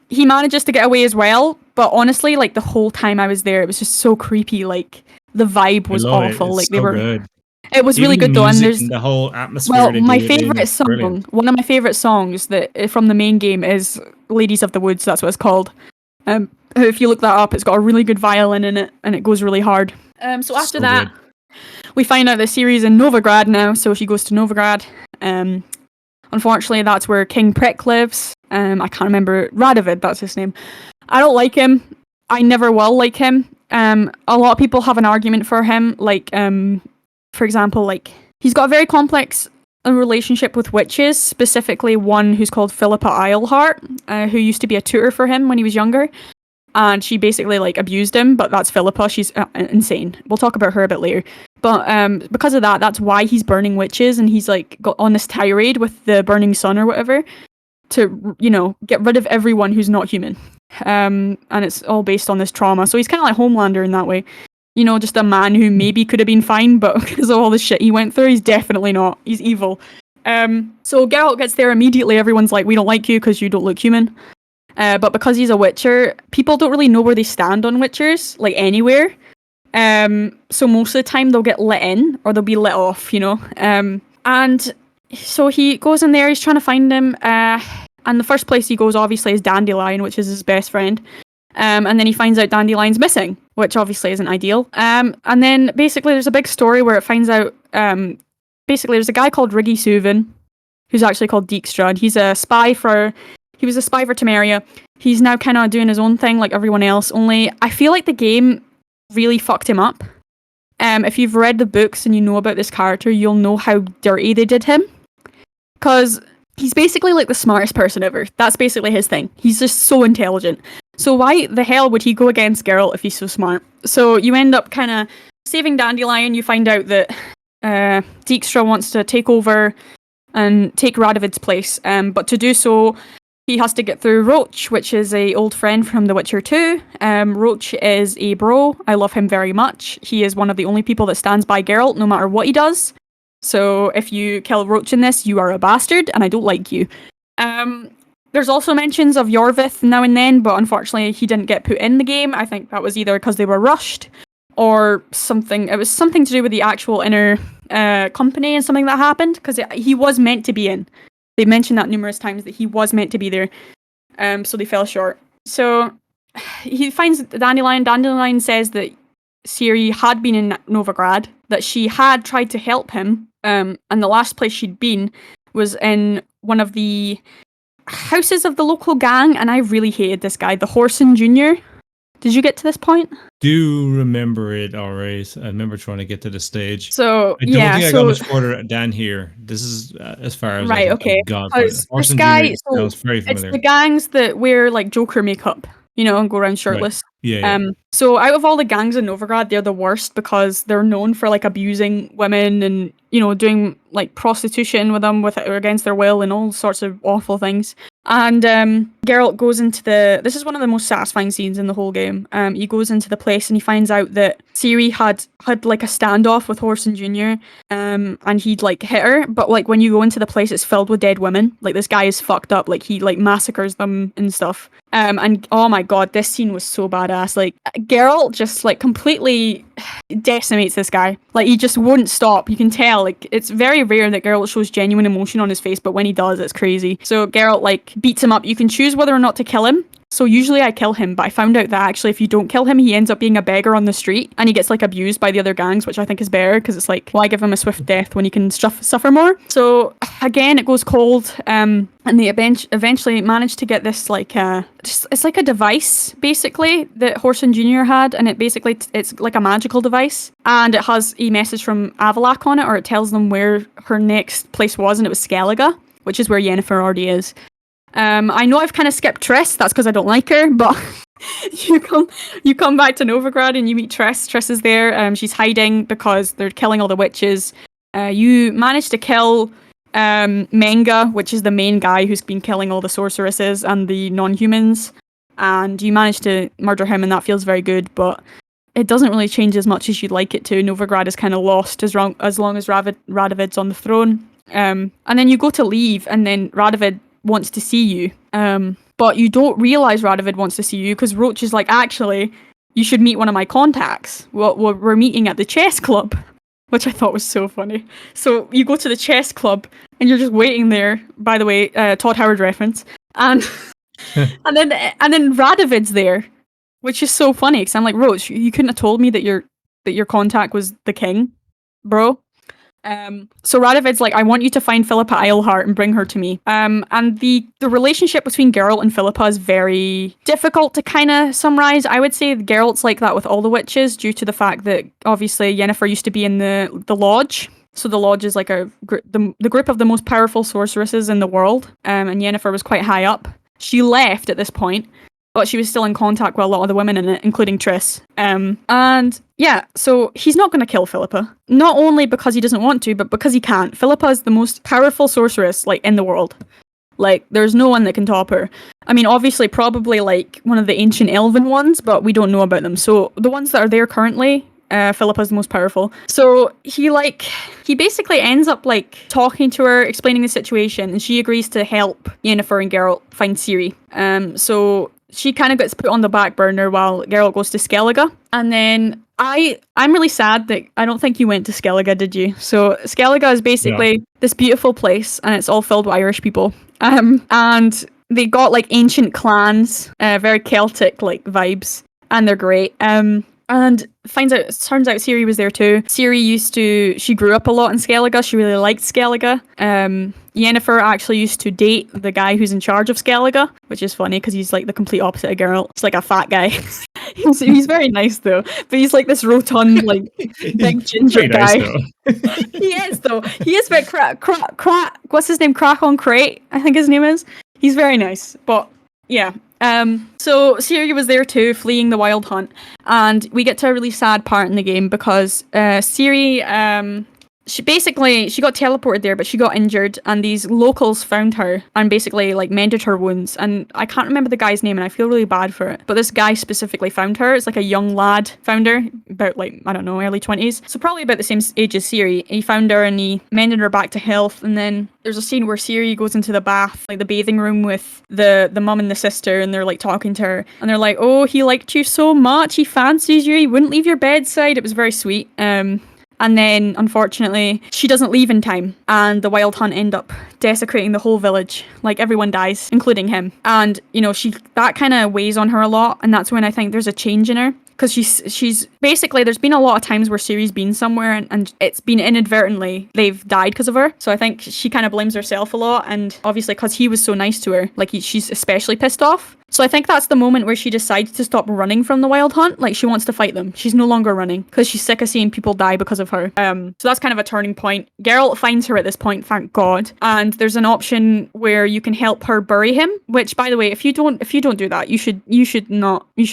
He manages to get away as well, but honestly, like, the whole time I was there, it was just so creepy. Like, the vibe was awful. Like, they were good. It was really good though, and there's the whole atmosphere. Well, my favorite song, one of my favorite songs that from the main game is "Ladies of the Woods." That's what it's called. If you look that up, it's got a really good violin in it, and it goes really hard. So after that, we find out the Ciri's in Novigrad now, so she goes to Novigrad. Unfortunately, that's where King Prick lives. I can't remember, Radovid, that's his name. I don't like him. I never will like him. A lot of people have an argument for him, like, for example, like, he's got a very complex relationship with witches, specifically one who's called Philippa Eilhart, who used to be a tutor for him when he was younger. And she basically, like, abused him, but that's Philippa. She's insane. We'll talk about her a bit later. But because of that, that's why he's burning witches, and he's like got on this tirade with the burning sun or whatever to, you know, get rid of everyone who's not human. And it's all based on this trauma. So he's kind of like Homelander in that way. You know, just a man who maybe could have been fine, but because of all the shit he went through, he's definitely not. He's evil. So Geralt gets there immediately. Everyone's like, we don't like you because you don't look human. But because he's a Witcher, people don't really know where they stand on Witchers, like anywhere. So most of the time they'll get let in or they'll be let off, you know. And so he goes in there, he's trying to find him. And the first place he goes, obviously, is Dandelion, which is his best friend. And then he finds out Dandelion's missing, which obviously isn't ideal. And then basically there's a big story where it finds out, basically there's a guy called Riggy Suvin, who's actually called Dijkstra, and he was a spy for Temeria. He's now kind of doing his own thing like everyone else, only I feel like the game really fucked him up. If you've read the books and you know about this character, you'll know how dirty they did him. Because he's basically like the smartest person ever. That's basically his thing. He's just so intelligent. So why the hell would he go against Geralt if he's so smart? So you end up kind of saving Dandelion. You find out that Dijkstra wants to take over and take Radovid's place. But to do so, he has to get through Roach, which is a old friend from The Witcher 2. Roach is a bro. I love him very much. He is one of the only people that stands by Geralt no matter what he does. So if you kill Roach in this, you are a bastard, and I don't like you. There's also mentions of Yorvith now and then, but unfortunately he didn't get put in the game. I think that was either because they were rushed or something. It was something to do with the actual inner company and something that happened, because he was meant to be in. They mentioned that numerous times that he was meant to be there. So they fell short. So he finds Dandelion. Dandelion says that Ciri had been in Novigrad, that she had tried to help him, and the last place she'd been was in one of the houses of the local gang, and I really hated this guy, the Whoreson Jr. Did you get to this point? Do remember it, alright. I remember trying to get to the stage. So I don't think I got much further than here. This is as far as right. Okay. This guy, sounds very familiar. It's the gangs that wear like Joker makeup, you know, and go around shirtless. Right. Yeah. So out of all the gangs in Novigrad, they're the worst because they're known for like abusing women and, you know, doing like prostitution with them or against their will and all sorts of awful things. And Geralt goes into this is one of the most satisfying scenes in the whole game. He goes into the place and he finds out that Ciri had like a standoff with Whoreson Jr. And he'd like hit her, but like when you go into the place, it's filled with dead women. Like this guy is fucked up. Like he like massacres them and stuff. And oh my god, this scene was so badass. Like Geralt just like completely decimates this guy. Like he just won't stop. You can tell. Like it's very rare that Geralt shows genuine emotion on his face, but when he does, it's crazy. So Geralt like beats him up. You can choose whether or not to kill him. So usually I kill him, but I found out that actually if you don't kill him, he ends up being a beggar on the street and he gets like abused by the other gangs, which I think is better because it's like, why give him a swift death when he can suffer more? So again, it goes cold, and they eventually manage to get this like it's like a device basically that Whoreson Jr. had, and it's like a magical device, and it has a message from Avallac'h on it, or it tells them where her next place was, and it was Skellige, which is where Yennefer already is. I know I've kind of skipped Triss, that's because I don't like her, but you come back to Novigrad and you meet Triss. Triss is there. She's hiding because they're killing all the witches. You manage to kill Menga, which is the main guy who's been killing all the sorceresses and the non-humans, and you manage to murder him, and that feels very good, but it doesn't really change as much as you'd like it to. Novigrad is kind of lost as long as Radovid's on the throne. And then you go to leave, and then Radovid wants to see you, but you don't realize Radovid wants to see you because Roach is like, actually, you should meet one of my contacts. We're meeting at the chess club, which I thought was so funny. So you go to the chess club and you're just waiting there. By the way, Todd Howard reference, and and then Radovid's there, which is so funny because I'm like, Roach, you couldn't have told me that your contact was the king, bro. So Radovid's like, I want you to find Philippa Eilhart and bring her to me. And the relationship between Geralt and Philippa is very difficult to kind of summarize. I would say Geralt's like that with all the witches due to the fact that obviously Yennefer used to be in the Lodge. So the Lodge is like the group of the most powerful sorceresses in the world. And Yennefer was quite high up. She left at this point. but she was still in contact with a lot of the women in it, including Triss. And yeah, so he's not going to kill Philippa. Not only because he doesn't want to, but because he can't. Philippa is the most powerful sorceress, like, in the world. Like, there's no one that can top her. I mean, obviously, probably, like, one of the ancient elven ones, but we don't know about them. So, the ones that are there currently, Philippa's the most powerful. So, he basically ends up, like, talking to her, explaining the situation, and she agrees to help Yennefer and Geralt find Ciri. So, she kind of gets put on the back burner while Geralt goes to Skellige. And then I'm really sad that I don't think you went to Skellige, did you? So Skellige is basically this beautiful place, and it's all filled with Irish people. And they got like ancient clans, very Celtic like vibes, and they're great. And turns out Ciri was there too. Ciri she grew up a lot in Skellige. She really liked Skellige. Yennefer actually used to date the guy who's in charge of Skellige, which is funny because he's like the complete opposite of Geralt. He's like a fat guy. he's very nice though, but he's like this rotund, like big ginger guy. Nice, he is though. He is very what's his name? Crack on Crate, I think his name is. He's very nice, but yeah. So Ciri was there too, fleeing the Wild Hunt, and we get to a really sad part in the game because Ciri, she got teleported there, but she got injured, and these locals found her and basically like mended her wounds. And I can't remember the guy's name, and I feel really bad for it. But this guy specifically found her. It's like a young lad found her, about like, I don't know, early 20s. So probably about the same age as Ciri. He found her and he mended her back to health. And then there's a scene where Ciri goes into the bath, like the bathing room with the mum and the sister, and they're like talking to her. And they're like, oh, he liked you so much. He fancies you. He wouldn't leave your bedside. It was very sweet. And then, unfortunately, she doesn't leave in time, and the Wild Hunt end up desecrating the whole village. Like, everyone dies, including him. And, you know, that kind of weighs on her a lot, and that's when I think there's a change in her. Because she's basically, there's been a lot of times where Ciri's been somewhere and it's been inadvertently, they've died because of her. So I think she kind of blames herself a lot, and obviously because he was so nice to her, like she's especially pissed off. So I think that's the moment where she decides to stop running from the Wild Hunt. Like, she wants to fight them. She's no longer running because she's sick of seeing people die because of her. So that's kind of a turning point. Geralt finds her at this point, thank God. And there's an option where you can help her bury him, which, by the way, if you don't do that, you should not. You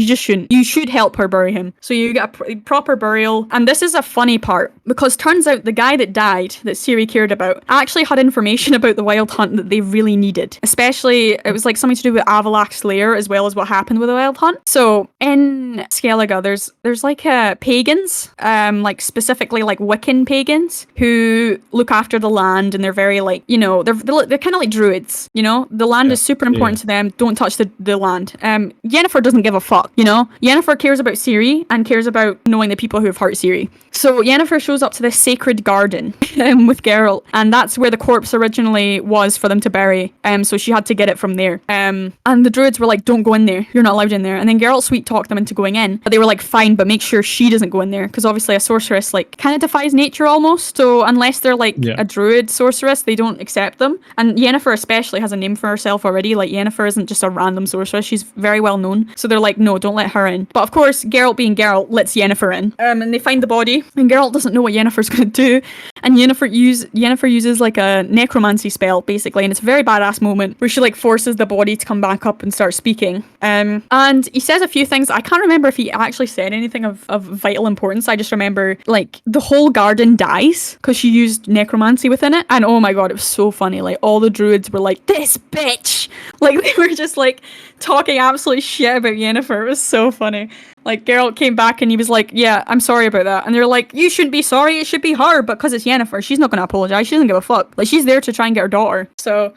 just shouldn't. You should help her bury him. So you get a proper burial. And this is a funny part, because turns out the guy that died, that Ciri cared about, actually had information about the Wild Hunt that they really needed. Especially, it was like something to do with Avalak's lair, as well as what happened with the Wild Hunt. So in Skellige, there's like pagans, like specifically like Wiccan pagans, who look after the land, and they're very like, you know, they're kind of like druids, you know? The land is super important to them. Don't touch the land. Yennefer doesn't give a fuck, you know? Yennefer cares about Ciri and cares about knowing the people who have hurt Ciri. So Yennefer shows up to this sacred garden with Geralt, and that's where the corpse originally was for them to bury. So she had to get it from there. And the druids were like, don't go in there. You're not allowed in there. And then Geralt sweet talked them into going in. But they were like, fine, but make sure she doesn't go in there. Because obviously a sorceress like kind of defies nature almost. So unless they're like a druid sorceress, they don't accept them. And Yennefer especially has a name for herself already. Like, Yennefer isn't just a random sorceress. She's very well known. So they're like, no, don't let her in. But of course, Geralt being Geralt lets Yennefer in. And they find the body. And Geralt doesn't know what Yennefer's going to do. And Yennefer uses like a necromancy spell, basically. And it's a very badass moment where she like forces the body to come back up and start speaking. And he says a few things. I can't remember if he actually said anything of vital importance. I just remember like the whole garden dies because she used necromancy within it. And oh my god, it was so funny. Like, all the druids were like, this bitch! Like, they were just like talking absolute shit about Yennefer. It was so funny. Like, Geralt came back and he was like, yeah, I'm sorry about that. And they're like, you shouldn't be sorry, it should be her, but because it's Yennefer, she's not going to apologize. She doesn't give a fuck. Like, she's there to try and get her daughter. So,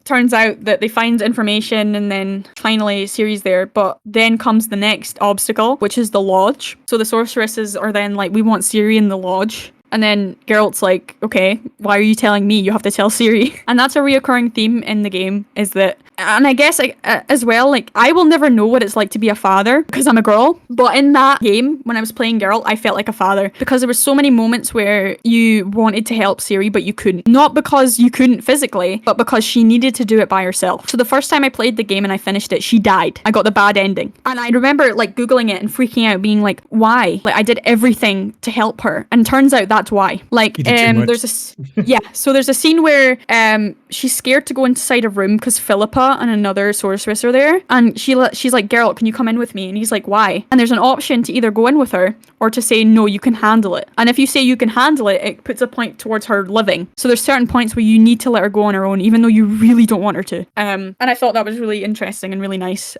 turns out that they find information, and then finally Ciri's there. But then comes the next obstacle, which is the lodge. So the sorceresses are then like, we want Ciri in the lodge. And then Geralt's like, okay, why are you telling me? You have to tell Ciri. And that's a reoccurring theme in the game, is that, and I guess as well, like, I will never know what it's like to be a father because I'm a girl. But in that game, when I was playing Geralt, I felt like a father because there were so many moments where you wanted to help Ciri, but you couldn't. Not because you couldn't physically, but because she needed to do it by herself. So the first time I played the game and I finished it, she died. I got the bad ending. And I remember like Googling it and freaking out, being like, why? Like, I did everything to help her. And turns out that's why. Like, there's a scene where she's scared to go inside a room because Philippa Georgea and another sorceress are there, and she's like, Geralt, can you come in with me? And he's like, why? And there's an option to either go in with her or to say, no, you can handle it. And if you say you can handle it, it puts a point towards her living. So there's certain points where you need to let her go on her own, even though you really don't want her to. And I thought that was really interesting and really nice.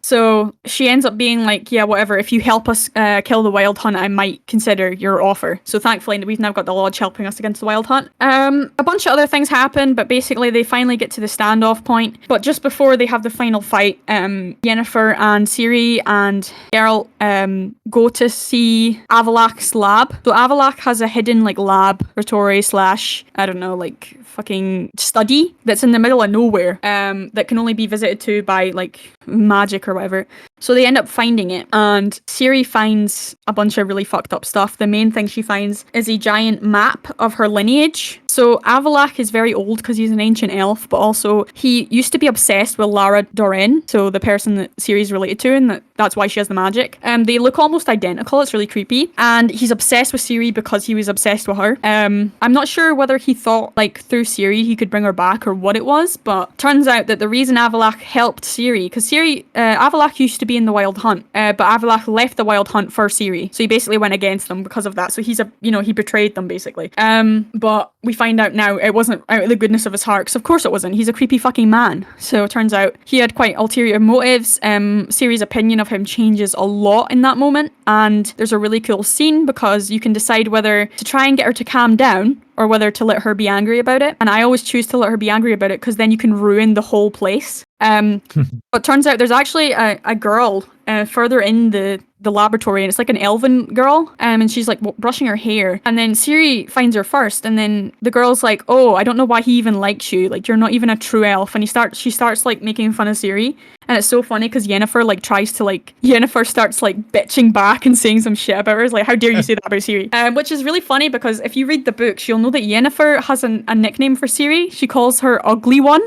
So she ends up being like, yeah, whatever, if you help us kill the Wild Hunt, I might consider your offer. So thankfully, we've now got the Lodge helping us against the Wild Hunt. A bunch of other things happen, but basically they finally get to the standoff point. But just before they have the final fight, Yennefer and Ciri and Geralt go to see Avalak's lab. So Avalak has a hidden like laboratory slash, I don't know, like fucking study that's in the middle of nowhere, that can only be visited to by like magic or whatever. So they end up finding it, and Ciri finds a bunch of really fucked up stuff. The main thing she finds is a giant map of her lineage. So Avalak is very old because he's an ancient elf, but also he used to be obsessed with Lara Dorren, so the person that Ciri's related to, and that's why she has the magic. They look almost identical. It's really creepy, and he's obsessed with Ciri because he was obsessed with her. I'm not sure whether he thought like through Ciri he could bring her back or what it was, but turns out that the reason Avalak helped Ciri, because Avalak used to be in the Wild Hunt, but Avalak left the Wild Hunt for Ciri, so he basically went against them because of that. So he betrayed them basically. But we find out now it wasn't out of the goodness of his heart, because of course it wasn't. He's a creepy fucking man. So it turns out he had quite ulterior motives. Ciri's opinion of him changes a lot in that moment, and there's a really cool scene because you can decide whether to try and get her to calm down or whether to let her be angry about it. And I always choose to let her be angry about it because then you can ruin the whole place. But turns out there's actually a girl further in the laboratory, and it's like an elven girl, and she's like brushing her hair, and then Ciri finds her first, and then the girl's like, oh, I don't know why he even likes you, like you're not even a true elf. And she starts like making fun of Ciri, and it's so funny because Yennefer starts like bitching back and saying some shit about her. It's like, how dare you say that about Ciri? Which is really funny because if you read the books, you'll know that Yennefer has a nickname for Ciri. She calls her Ugly One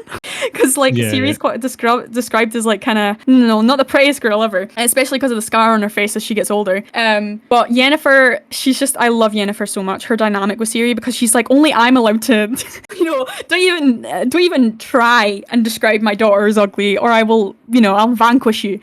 because Ciri's quite described as like kind of, no, not the prettiest girl ever, especially because of the scar on her face as she gets older. But Yennefer, I love Yennefer so much. Her dynamic with Ciri, because she's like, only I'm allowed to, don't even try and describe my daughter as ugly, or I will, I'll vanquish you.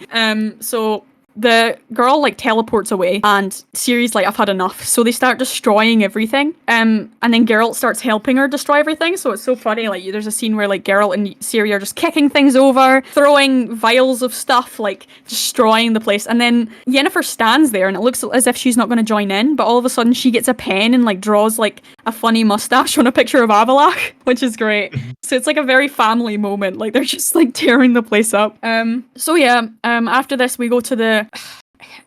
So the girl like teleports away, and Ciri's like, I've had enough. So they start destroying everything. And then Geralt starts helping her destroy everything. So it's so funny. Like there's a scene where like Geralt and Ciri are just kicking things over, throwing vials of stuff, like destroying the place. And then Yennefer stands there and it looks as if she's not going to join in, but all of a sudden she gets a pen and like draws like a funny mustache on a picture of Avalak, which is great. So it's like a very family moment. Like they're just like tearing the place up. After this we go to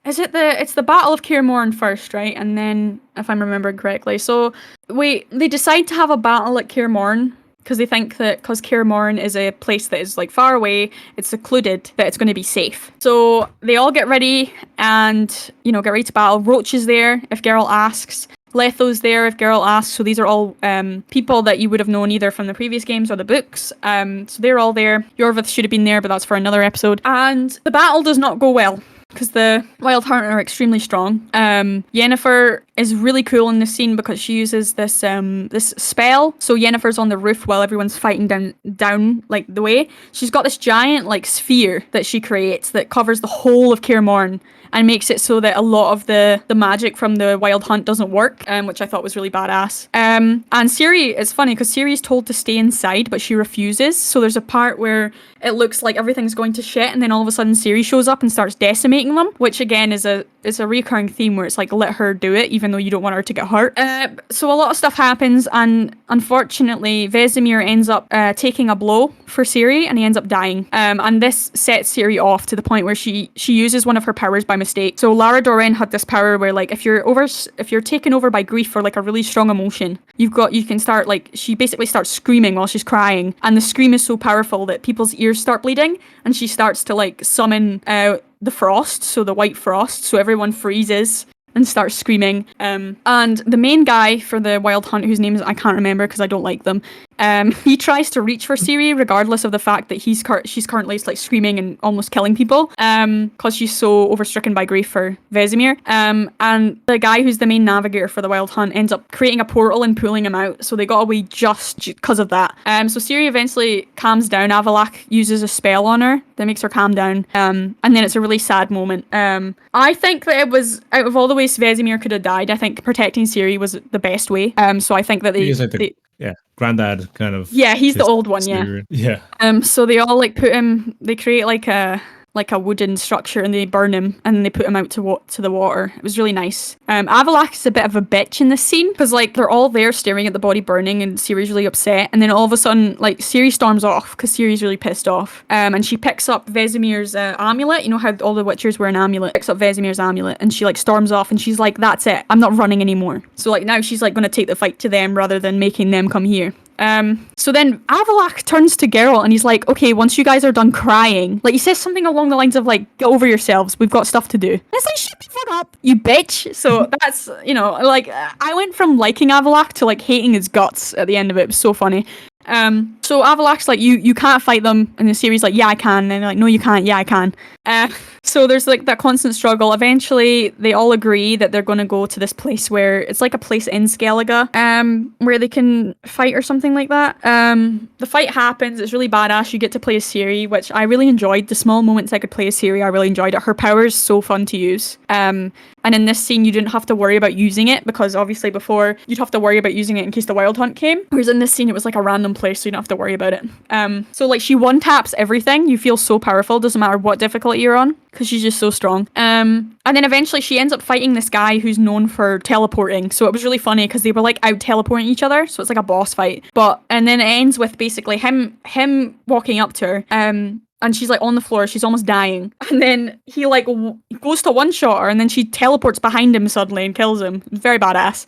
it's the Battle of Kaer Morhen first, right? And then, if I'm remembering correctly, so they decide to have a battle at Kaer Morhen because they think that because Kaer Morhen is a place that is like far away, it's secluded, that it's going to be safe. So they all get ready and get ready to battle. Roach is there if Geralt asks. Letho's there if Geralt asks. So these are all people that you would have known either from the previous games or the books. So they're all there. Yorvith should have been there, but that's for another episode. And the battle does not go well, because the Wild Hunt are extremely strong. Yennefer is really cool in this scene because she uses this spell. So Yennefer's on the roof while everyone's fighting down like the way. She's got this giant like sphere that she creates that covers the whole of Kaer Morhen and makes it so that a lot of the magic from the Wild Hunt doesn't work, which I thought was really badass. And Ciri, it's funny because Ciri's told to stay inside, but she refuses. So there's a part where it looks like everything's going to shit, and then all of a sudden Ciri shows up and starts decimating them, which again is a recurring theme where it's like, let her do it, even though you don't want her to get hurt. So a lot of stuff happens, and unfortunately Vesemir ends up taking a blow for Ciri, and he ends up dying. And this sets Ciri off to the point where she uses one of her powers by mistake. So Lara Dorren had this power where like if you're taken over by grief or like a really strong emotion, you can start like, she basically starts screaming while she's crying, and the scream is so powerful that people's ears start bleeding, and she starts to like summon the frost, so the white frost, so everyone freezes and starts screaming. And the main guy for the Wild Hunt, whose name is I can't remember because I don't like them, He tries to reach for Ciri regardless of the fact that she's currently like screaming and almost killing people because she's so overstricken by grief for Vesemir. And the guy who's the main navigator for the Wild Hunt ends up creating a portal and pulling him out, so they got away just because of that. So Ciri eventually calms down. Avallac'h uses a spell on her that makes her calm down, and then it's a really sad moment. I think that it was, out of all the ways Vesemir could have died, I think protecting Ciri was the best way. So I think that He is like granddad kind of. Yeah, he's the old one. Yeah. So they all like put him. They create like a wooden structure and they burn him and then they put him out to the water. It was really nice. Avallac'h is a bit of a bitch in this scene because like they're all there staring at the body burning and Ciri's really upset, and then all of a sudden like Ciri storms off because Ciri's really pissed off, and she picks up Vesemir's amulet. You know how all the Witchers wear an amulet? Picks up Vesemir's amulet and she like storms off and she's like, that's it, I'm not running anymore. So like now she's like going to take the fight to them rather than making them come here. So then Avallac'h turns to Geralt and he's like, okay, once you guys are done crying, like he says something along the lines of like, get over yourselves, we've got stuff to do. And it's like, shut the fuck up, you bitch. So that's, you know, like I went from liking Avallac'h to like hating his guts at the end of it. It was so funny. So Avallac'h's like, you can't fight them, and the Ciri's like, yeah, I can, and they're like, no, you can't, yeah, I can. So there's like that constant struggle. Eventually, they all agree that they're going to go to this place where it's like a place in Skellige, where they can fight or something like that. The fight happens. It's really badass. You get to play as Ciri, which I really enjoyed. The small moments I could play as Ciri, I really enjoyed it. Her power is so fun to use. And in this scene, you didn't have to worry about using it because obviously before you'd have to worry about using it in case the Wild Hunt came. Whereas in this scene, it was like a random place, so you don't have to worry about it. So like she one taps everything. You feel so powerful. Doesn't matter what difficulty you're on because she's just so strong. And then eventually she ends up fighting this guy who's known for teleporting. So it was really funny because they were like out teleporting each other. So it's like a boss fight. And then it ends with basically him walking up to her. And she's like on the floor, she's almost dying. And then he like goes to one-shot her and then she teleports behind him suddenly and kills him. It's very badass.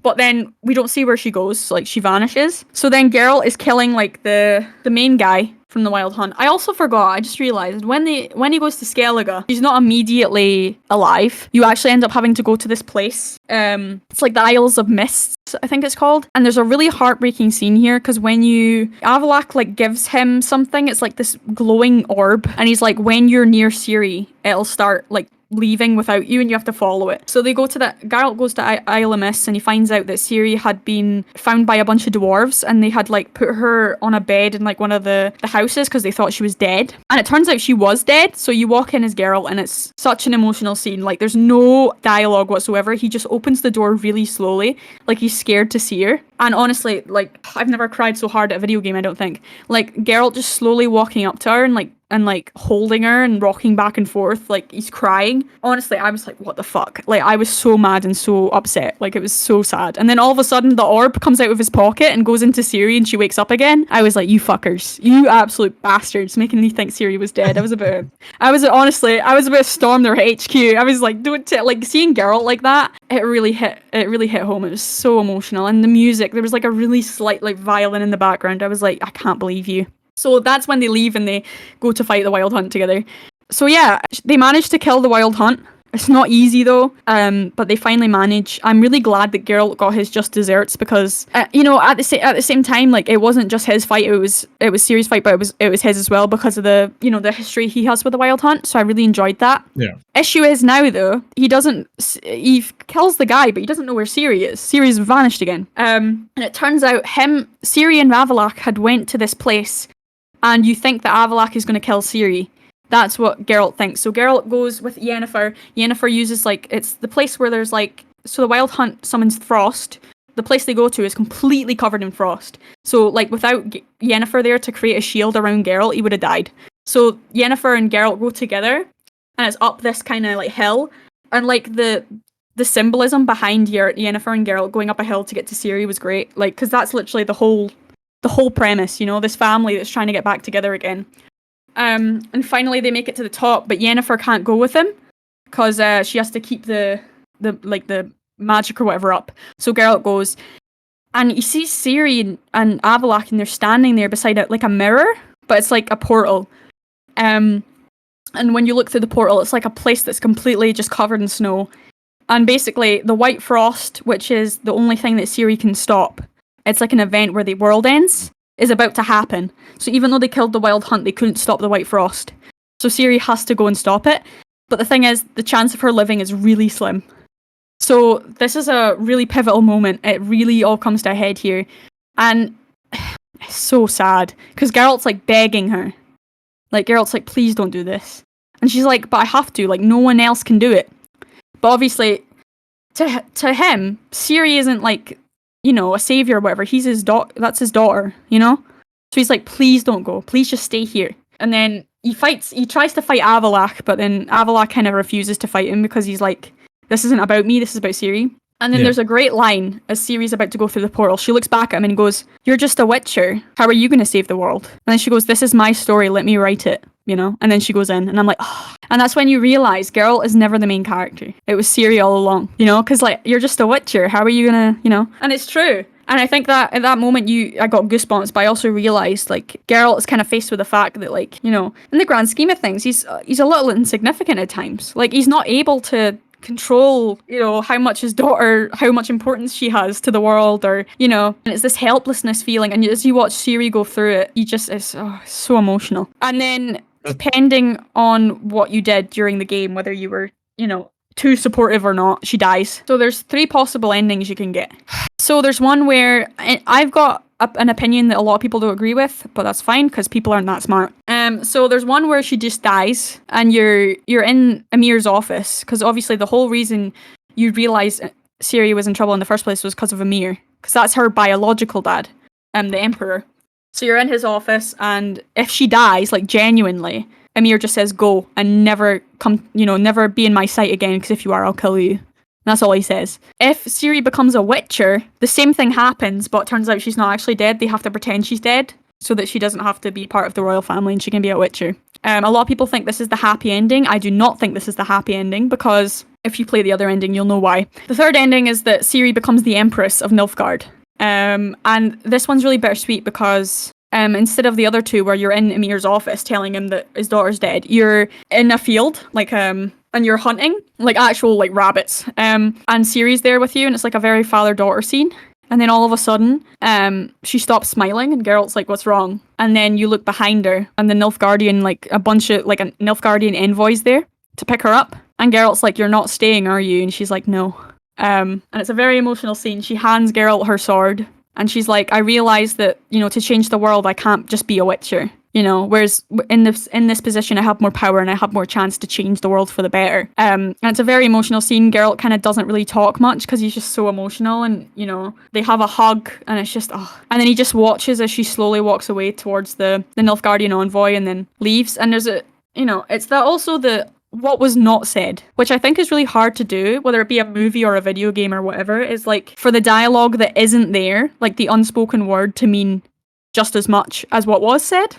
But then we don't see where she goes, so, like she vanishes. So then Geralt is killing like the main guy from the Wild Hunt. I also forgot, I just realized when he goes to Skellige, he's not immediately alive. You actually end up having to go to this place. It's like the Isles of Mists, I think it's called. And there's a really heartbreaking scene here because when Avallac'h like gives him something, it's like this glowing orb, and he's like, when you're near Ciri, it'll start like leaving without you and you have to follow it. So Geralt goes to Isle of Mists and he finds out that Ciri had been found by a bunch of dwarves and they had like put her on a bed in like one of the houses because they thought she was dead. And it turns out she was dead. So you walk in as Geralt and it's such an emotional scene. Like there's no dialogue whatsoever. He just opens the door really slowly, like he's scared to see her. And honestly, like I've never cried so hard at a video game, I don't think. Like Geralt just slowly walking up to her and like holding her and rocking back and forth like he's crying. Honestly, I was like, what the fuck? Like I was so mad and so upset. Like it was so sad. And then all of a sudden the orb comes out of his pocket and goes into Ciri and she wakes up again. I was like, you fuckers, you absolute bastards, making me think Ciri was dead. I was about to storm their HQ. I was like, like seeing Geralt like that, it really hit home. It was so emotional. And the music, there was like a really slight like violin in the background. I was like, I can't believe you. So that's when they leave and they go to fight the Wild Hunt together. So yeah, they managed to kill the Wild Hunt. It's not easy though, but they finally manage. I'm really glad that Geralt got his just desserts because, at the same time, like it wasn't just his fight. It was Ciri's fight, but it was his as well because of the history he has with the Wild Hunt. So I really enjoyed that. Yeah. Issue is now though, he kills the guy, but he doesn't know where Ciri is. Ciri's vanished again. And it turns out Ciri and Avallac'h had went to this place. And you think that Avallac'h is going to kill Ciri. That's what Geralt thinks. So Geralt goes with Yennefer. Yennefer uses it's the place where there's so the Wild Hunt summons frost. The place they go to is completely covered in frost. So without Yennefer there to create a shield around Geralt, he would have died. So Yennefer and Geralt go together and it's up this kind of hill. And the symbolism behind Yennefer and Geralt going up a hill to get to Ciri was great. Because that's literally the whole premise, this family that's trying to get back together again. And finally they make it to the top, but Yennefer can't go with them because she has to keep the magic or whatever up. So Geralt goes, and you see Ciri and Avallac'h, and they're standing there beside a mirror, but it's like a portal. And when you look through the portal, it's like a place that's completely just covered in snow. And basically, the white frost, which is the only thing that Ciri can stop, it's like an event where the world ends is about to happen. So even though they killed the Wild Hunt, they couldn't stop the White Frost. So Ciri has to go and stop it. But the thing is, the chance of her living is really slim. So this is a really pivotal moment. It really all comes to a head here. And it's so sad. Because Geralt's like begging her. Like, Geralt's like, please don't do this. And she's like, but I have to. Like, no one else can do it. But obviously, to him, Ciri isn't like, you know, a savior or whatever. He's his that's his daughter, you know? So he's like, please don't go. Please just stay here. And then he tries to fight Avalak, but then Avalak kind of refuses to fight him because he's like, this isn't about me, this is about Ciri. And then there's a great line as Ciri's about to go through the portal. She looks back at him and goes, you're just a witcher. How are you going to save the world? And then she goes, this is my story, let me write it, you know? And then she goes in and I'm like, oh. And that's when you realise Geralt is never the main character. It was Ciri all along, you know? Because like, you're just a witcher. How are you going to, you know? And it's true. And I think that at that moment I got goosebumps, but I also realised like Geralt is kind of faced with the fact that like, you know, in the grand scheme of things, he's a little insignificant at times. Like he's not able to control, you know, how much his daughter, how much importance she has to the world, or, you know, and it's this helplessness feeling. And as you watch Ciri go through it, it's so emotional. And then depending on what you did during the game, whether you were, you know, too supportive or not, she dies. So there's 3 possible endings you can get. So there's one where I've got an opinion that a lot of people don't agree with, but that's fine because people aren't that smart. So there's one where she just dies and you're in Emir's office, because obviously the whole reason you realise Ciri was in trouble in the first place was because of Emir, because that's her biological dad, the Emperor. So you're in his office, and if she dies, like genuinely, Emir just says go and never come, you know, never be in my sight again, because if you are, I'll kill you. That's all he says. If Ciri becomes a Witcher, the same thing happens, but it turns out she's not actually dead. They have to pretend she's dead so that she doesn't have to be part of the royal family and she can be a Witcher. A lot of people think this is the happy ending. I do not think this is the happy ending, because if you play the other ending, you'll know why. The third ending is that Ciri becomes the Empress of Nilfgaard. And this one's really bittersweet because instead of the other two where you're in Emir's office telling him that his daughter's dead, you're in a field, like, and you're hunting, like, actual, like, rabbits. And Ciri's there with you, and it's like a very father-daughter scene. And then all of a sudden, she stops smiling, and Geralt's like, what's wrong? And then you look behind her, and the Nilfgaardian, like, a Nilfgaardian envoy's there to pick her up. And Geralt's like, you're not staying, are you? And she's like, no. And it's a very emotional scene. She hands Geralt her sword, and she's like, I realise that, you know, to change the world, I can't just be a Witcher. You know, whereas in this position, I have more power and I have more chance to change the world for the better. And it's a very emotional scene. Geralt kind of doesn't really talk much because he's just so emotional, and, you know, they have a hug, and it's just, oh. And then he just watches as she slowly walks away towards the Nilfgaardian envoy and then leaves. And there's it's that also what was not said, which I think is really hard to do, whether it be a movie or a video game or whatever, is like for the dialogue that isn't there, like the unspoken word, to mean just as much as what was said.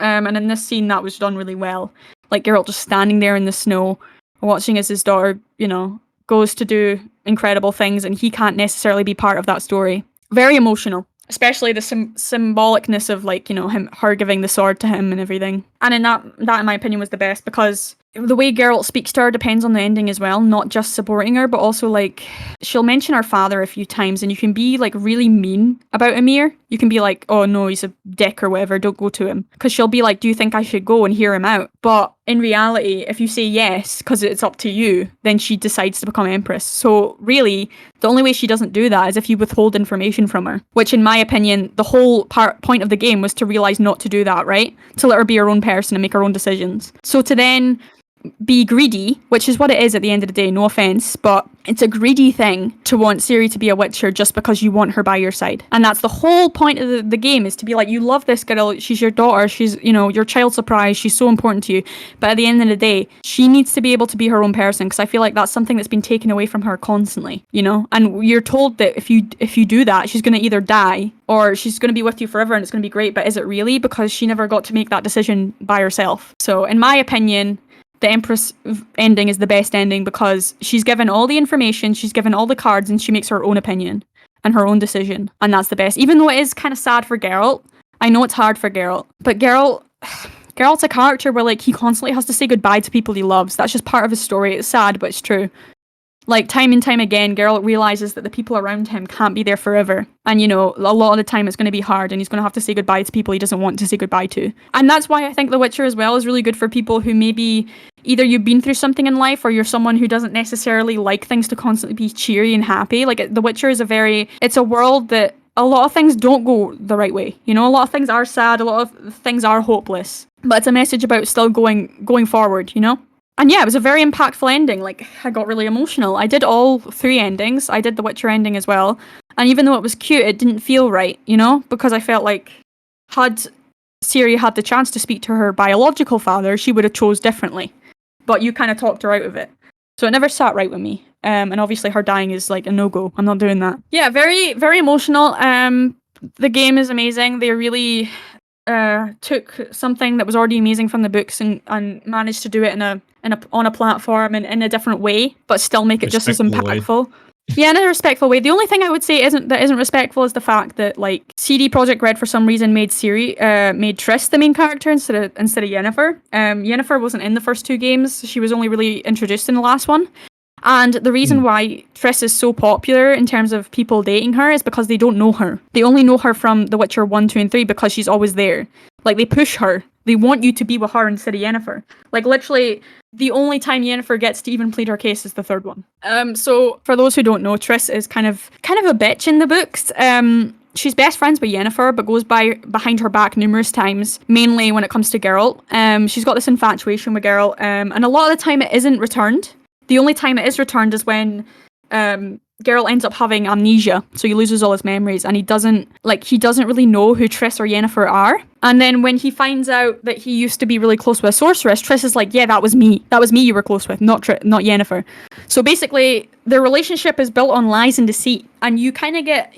And in this scene, that was done really well. Like Geralt just standing there in the snow, watching as his daughter, you know, goes to do incredible things, and he can't necessarily be part of that story. Very emotional, especially the symbolicness of, like, you know, her giving the sword to him and everything. And in that in my opinion was the best, because the way Geralt speaks to her depends on the ending as well, not just supporting her, but also, like, she'll mention her father a few times, and you can be, like, really mean about Emir. You can be like, oh no, he's a dick or whatever, don't go to him. Because she'll be like, do you think I should go and hear him out? But in reality, if you say yes, because it's up to you, then she decides to become Empress. So really, the only way she doesn't do that is if you withhold information from her. Which, in my opinion, the whole point of the game was to realise not to do that, right? To let her be her own person and make her own decisions. So to then be greedy, which is what it is at the end of the day, no offense, but it's a greedy thing to want Ciri to be a Witcher just because you want her by your side. And that's the whole point of the game, is to be like, you love this girl, she's your daughter, she's, you know, your child surprise, she's so important to you. But at the end of the day, she needs to be able to be her own person, because I feel like that's something that's been taken away from her constantly, you know? And you're told that if you do that, she's going to either die or she's going to be with you forever and it's going to be great, but is it really? Because she never got to make that decision by herself. So in my opinion, the Empress ending is the best ending, because she's given all the information, she's given all the cards, and she makes her own opinion and her own decision. And that's the best. Even though it is kind of sad for Geralt. I know it's hard for Geralt. But Geralt's a character where, like, he constantly has to say goodbye to people he loves. That's just part of his story. It's sad, but it's true. Like, time and time again, Geralt realizes that the people around him can't be there forever. And, you know, a lot of the time it's going to be hard and he's going to have to say goodbye to people he doesn't want to say goodbye to. And that's why I think The Witcher as well is really good for people who maybe either you've been through something in life or you're someone who doesn't necessarily like things to constantly be cheery and happy. Like, The Witcher is it's a world that a lot of things don't go the right way. You know, a lot of things are sad, a lot of things are hopeless. But it's a message about still going forward, you know? And yeah, it was a very impactful ending. Like, I got really emotional. I did all 3 endings. I did the Witcher ending as well. And even though it was cute, it didn't feel right, you know? Because I felt like had Ciri had the chance to speak to her biological father, she would have chose differently. But you kind of talked her out of it. So it never sat right with me. And obviously her dying is like a no-go. I'm not doing that. Yeah, very, very emotional. The game is amazing. They really took something that was already amazing from the books and managed to do it on a platform and in a different way, but still make it just as impactful. Yeah, in a respectful way. The only thing I would say isn't respectful is the fact that like CD Projekt Red for some reason made Triss the main character instead of Yennefer. Yennefer wasn't in the first 2 games. She was only really introduced in the last one. And the reason why Triss is so popular in terms of people dating her is because they don't know her. They only know her from The Witcher 1, 2, and 3 because she's always there. Like, they push her. They want you to be with her instead of Yennefer. Like, literally, the only time Yennefer gets to even plead her case is the 3rd one. So, for those who don't know, Triss is kind of a bitch in the books. She's best friends with Yennefer, but goes behind her back numerous times, mainly when it comes to Geralt. She's got this infatuation with Geralt, and a lot of the time it isn't returned. The only time it is returned is when Geralt ends up having amnesia, so he loses all his memories, and he doesn't really know who Triss or Yennefer are. And then when he finds out that he used to be really close with a sorceress, Triss is like, yeah, that was me. That was me you were close with, not Yennefer. So basically, their relationship is built on lies and deceit, and you kind of get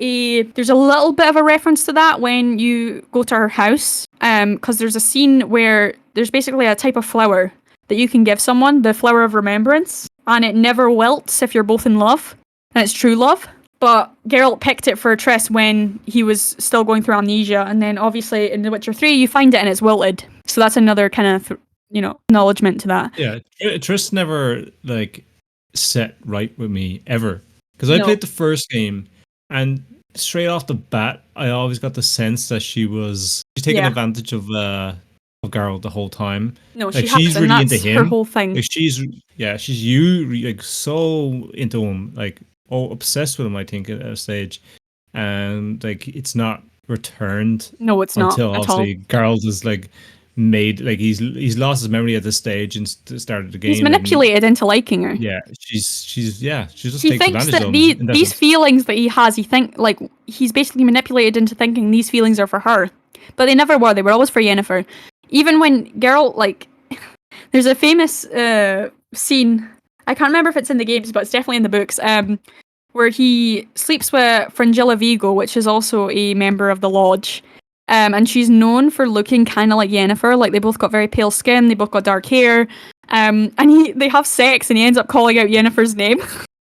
there's a little bit of a reference to that when you go to her house, because there's a scene where there's basically a type of flower that you can give someone, the flower of remembrance, and it never wilts if you're both in love, and it's true love. But Geralt picked it for Triss when he was still going through amnesia, and then obviously in The Witcher 3 you find it and it's wilted. So that's another kind of, acknowledgement to that. Yeah, Triss never, set right with me, ever. Because I played the first game, and straight off the bat, I always got the sense that she's taking advantage of Geralt the whole time. No, she's really into him. Her whole thing. She's so into him, obsessed with him. I think at a stage, and it's not returned. No, it's not until obviously Geralt is made he's lost his memory at this stage and started the game. He's manipulated into liking her. Yeah, she just he thinks that these feelings that he has, he's basically manipulated into thinking these feelings are for her, but they never were. They were always for Yennefer. Even when Geralt, there's a famous scene, I can't remember if it's in the games, but it's definitely in the books, where he sleeps with Fringilla Vigo, which is also a member of the Lodge, and she's known for looking kind of like Yennefer. They both got very pale skin, they both got dark hair, and they have sex, and he ends up calling out Yennefer's name.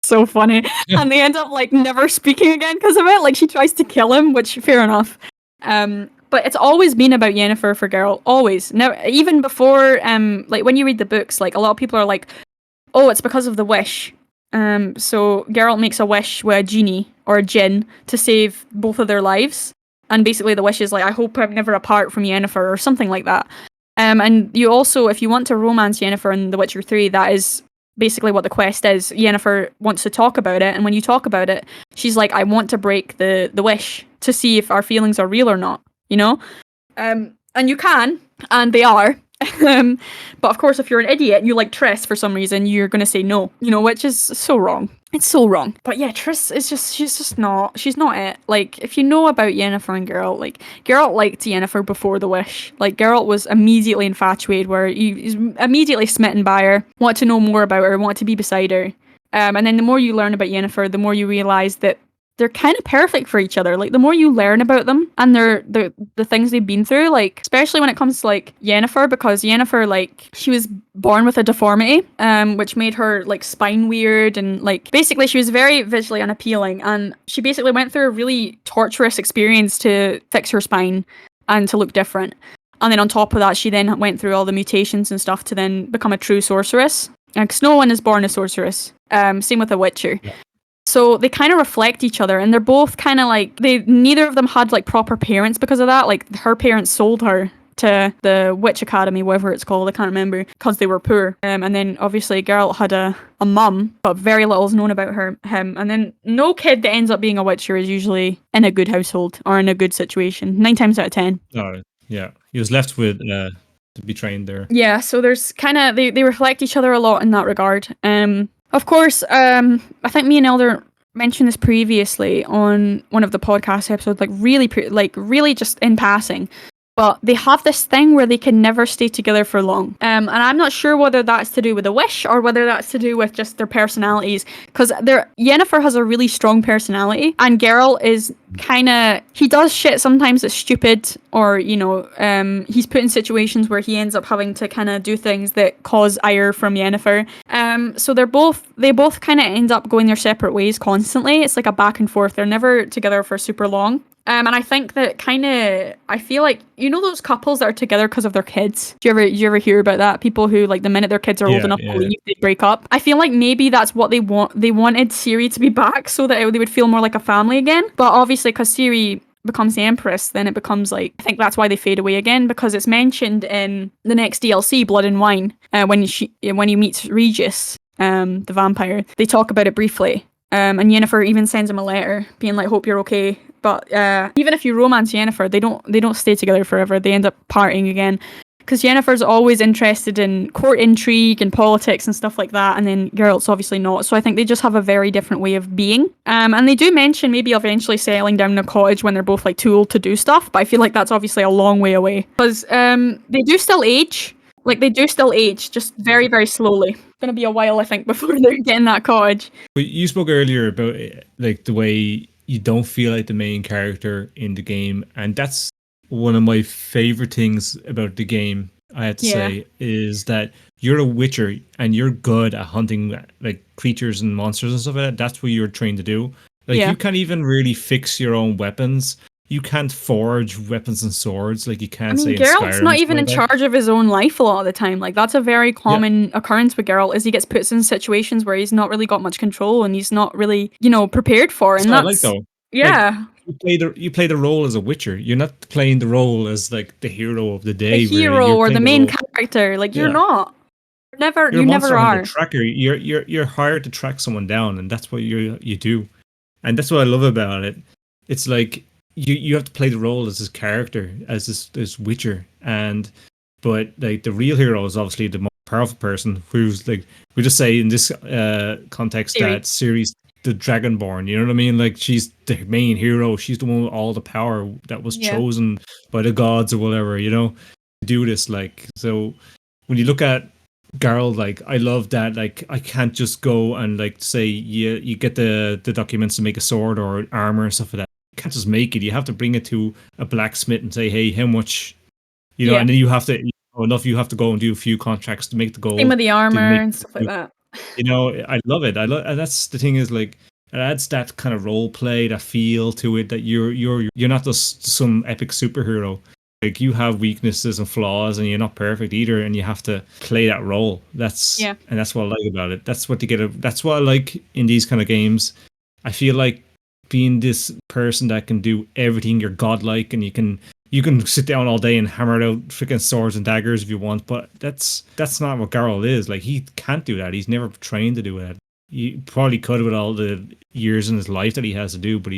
So funny. And they end up, never speaking again because of it. She tries to kill him, which, fair enough. But it's always been about Yennefer for Geralt. Always. Now, even before, when you read the books, a lot of people are like, oh, it's because of the wish. So Geralt makes a wish with a genie or a djinn to save both of their lives. And basically the wish is I hope I'm never apart from Yennefer or something like that. And you also, if you want to romance Yennefer in The Witcher 3, that is basically what the quest is. Yennefer wants to talk about it. And when you talk about it, she's like, I want to break the wish to see if our feelings are real or not. And you can, and they are. But of course, if you're an idiot and you like Triss for some reason, you're going to say no, which is so wrong. It's so wrong. But yeah, Triss is she's not it. If you know about Yennefer and Geralt, Geralt liked Yennefer before the wish. Geralt was immediately infatuated, where he's immediately smitten by her, wanted to know more about her, wanted to be beside her. And then the more you learn about Yennefer, the more you realise that they're kind of perfect for each other. The more you learn about them and the things they've been through, especially when it comes to Yennefer, because Yennefer, she was born with a deformity, which made her spine weird, and basically she was very visually unappealing, and she basically went through a really torturous experience to fix her spine and to look different. And then on top of that, she then went through all the mutations and stuff to then become a true sorceress. because no one is born a sorceress. Same with a witcher. Yeah. So they kind of reflect each other, and they're both kind of like neither of them had like proper parents because of that. Like her parents sold her to the witch academy, whatever it's called, I can't remember, because they were poor. And then obviously Geralt had a mum, but very little is known about him. And then no kid that ends up being a witcher is usually in a good household or in a good situation. 9 times out of 10. Oh, yeah. He was left with to be trained there. Yeah, so there's kind of they reflect each other a lot in that regard. Of course, I think me and Elder mentioned this previously on one of the podcast episodes, like really just in passing. But they have this thing where they can never stay together for long. And I'm not sure whether that's to do with a wish or whether that's to do with just their personalities. Because Yennefer has a really strong personality, and Geralt is he does shit sometimes that's stupid, or, he's put in situations where he ends up having to kind of do things that cause ire from Yennefer. So they both kind of end up going their separate ways constantly. It's like a back and forth. They're never together for super long. And I think that I feel like, those couples that are together because of their kids. Do you ever hear about that? People who, like, the minute their kids are old enough to leave, they break up. I feel like maybe that's what they want. They wanted Ciri to be back so that they would feel more like a family again. But obviously, because Ciri becomes the Empress, then it becomes like, I think that's why they fade away again, because it's mentioned in the next DLC, Blood and Wine, when he meets Regis, the vampire. They talk about it briefly. And Yennefer even sends him a letter being like, hope you're okay. But even if you romance Yennefer, they don't stay together forever. They end up parting again. Because Yennefer's always interested in court intrigue and politics and stuff like that, and then Geralt's obviously not. So I think they just have a very different way of being. And they do mention maybe eventually settling down in a cottage when they're both like too old to do stuff, but I feel like that's obviously a long way away. Because they do still age. Like, they do still age, just very, very slowly. It's going to be a while, I think, before they're getting that cottage. But you spoke earlier about, like, the way you don't feel like the main character in the game. And that's one of my favorite things about the game, I have to say, is that you're a witcher and you're good at hunting, like, creatures and monsters and stuff like that. That's what you're trained to do. Like, you can't even really fix your own weapons. You can't forge weapons and swords like you can say in Skyrim. Geralt's not even in charge of his own life a lot of the time. Like, that's a very common occurrence with Geralt, is he gets put in situations where he's not really got much control and he's not really, prepared for. And that's, I like, though. Yeah. Like, you play the role as a witcher. You're not playing the role as, like, the hero of the day. The hero, really. Or the main character. Like, you're not. You're you never are. Tracker. You're hired to track someone down, and that's what you do. And that's what I love about it. It's like you have to play the role as this character, as this witcher, but like the real hero is obviously the more powerful person, who's like, we just say in this context that Ciri's the Dragonborn. You know what I mean? Like, she's the main hero. She's the one with all the power that was chosen by the gods or whatever. To do this. Like, so when you look at Geralt, like, I love that. Like, I can't just go and, like, say you get the documents to make a sword or armor and stuff like that. You can't just make it. You have to bring it to a blacksmith and say, hey, how much, and then you have to, you have to go and do a few contracts to make the gold. Same with the armor and stuff like that. I love it. And that's the thing, is like, it adds that kind of role play, that feel to it, that you're not just some epic superhero. Like, you have weaknesses and flaws, and you're not perfect either, and you have to play that role. And that's what I like about it. That's what that's what I like in these kind of games. I feel like being this person that can do everything, you're godlike, and you can sit down all day and hammer out freaking swords and daggers if you want, but that's not what Geralt is. Like, he can't do that. He's never trained to do that. He probably could with all the years in his life that he has to do, but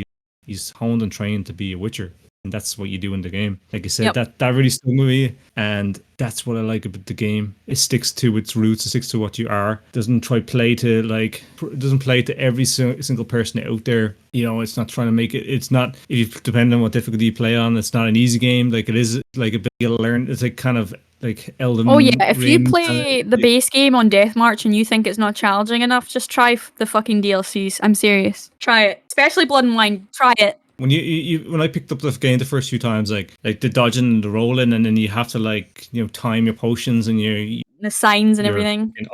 he's honed and trained to be a witcher. And that's what you do in the game. Like I said, that really stuck with me, and that's what I like about the game. It sticks to its roots. It sticks to what you are. Doesn't play to every single person out there. It's not trying to make it. It's not, if you depend on what difficulty you play on, it's not an easy game. Like, it is like a bit you learn. It's like kind of like Elden Ring. Oh yeah, if you play the base game on Death March and you think it's not challenging enough, just try the fucking DLCs. I'm serious. Try it. Especially Blood and Wine. Try it. When when I picked up the game the first few times, like the dodging and the rolling, and then you have to, like, time your potions and the signs and everything, and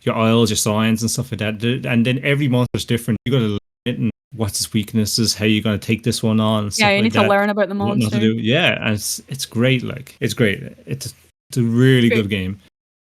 your oils, your signs and stuff like that. And then every monster's different. You got to learn it, and what's its weaknesses, how you're going to take this one on. And you need to learn about the monster. Yeah, and it's great. Like, it's great. It's a really good game.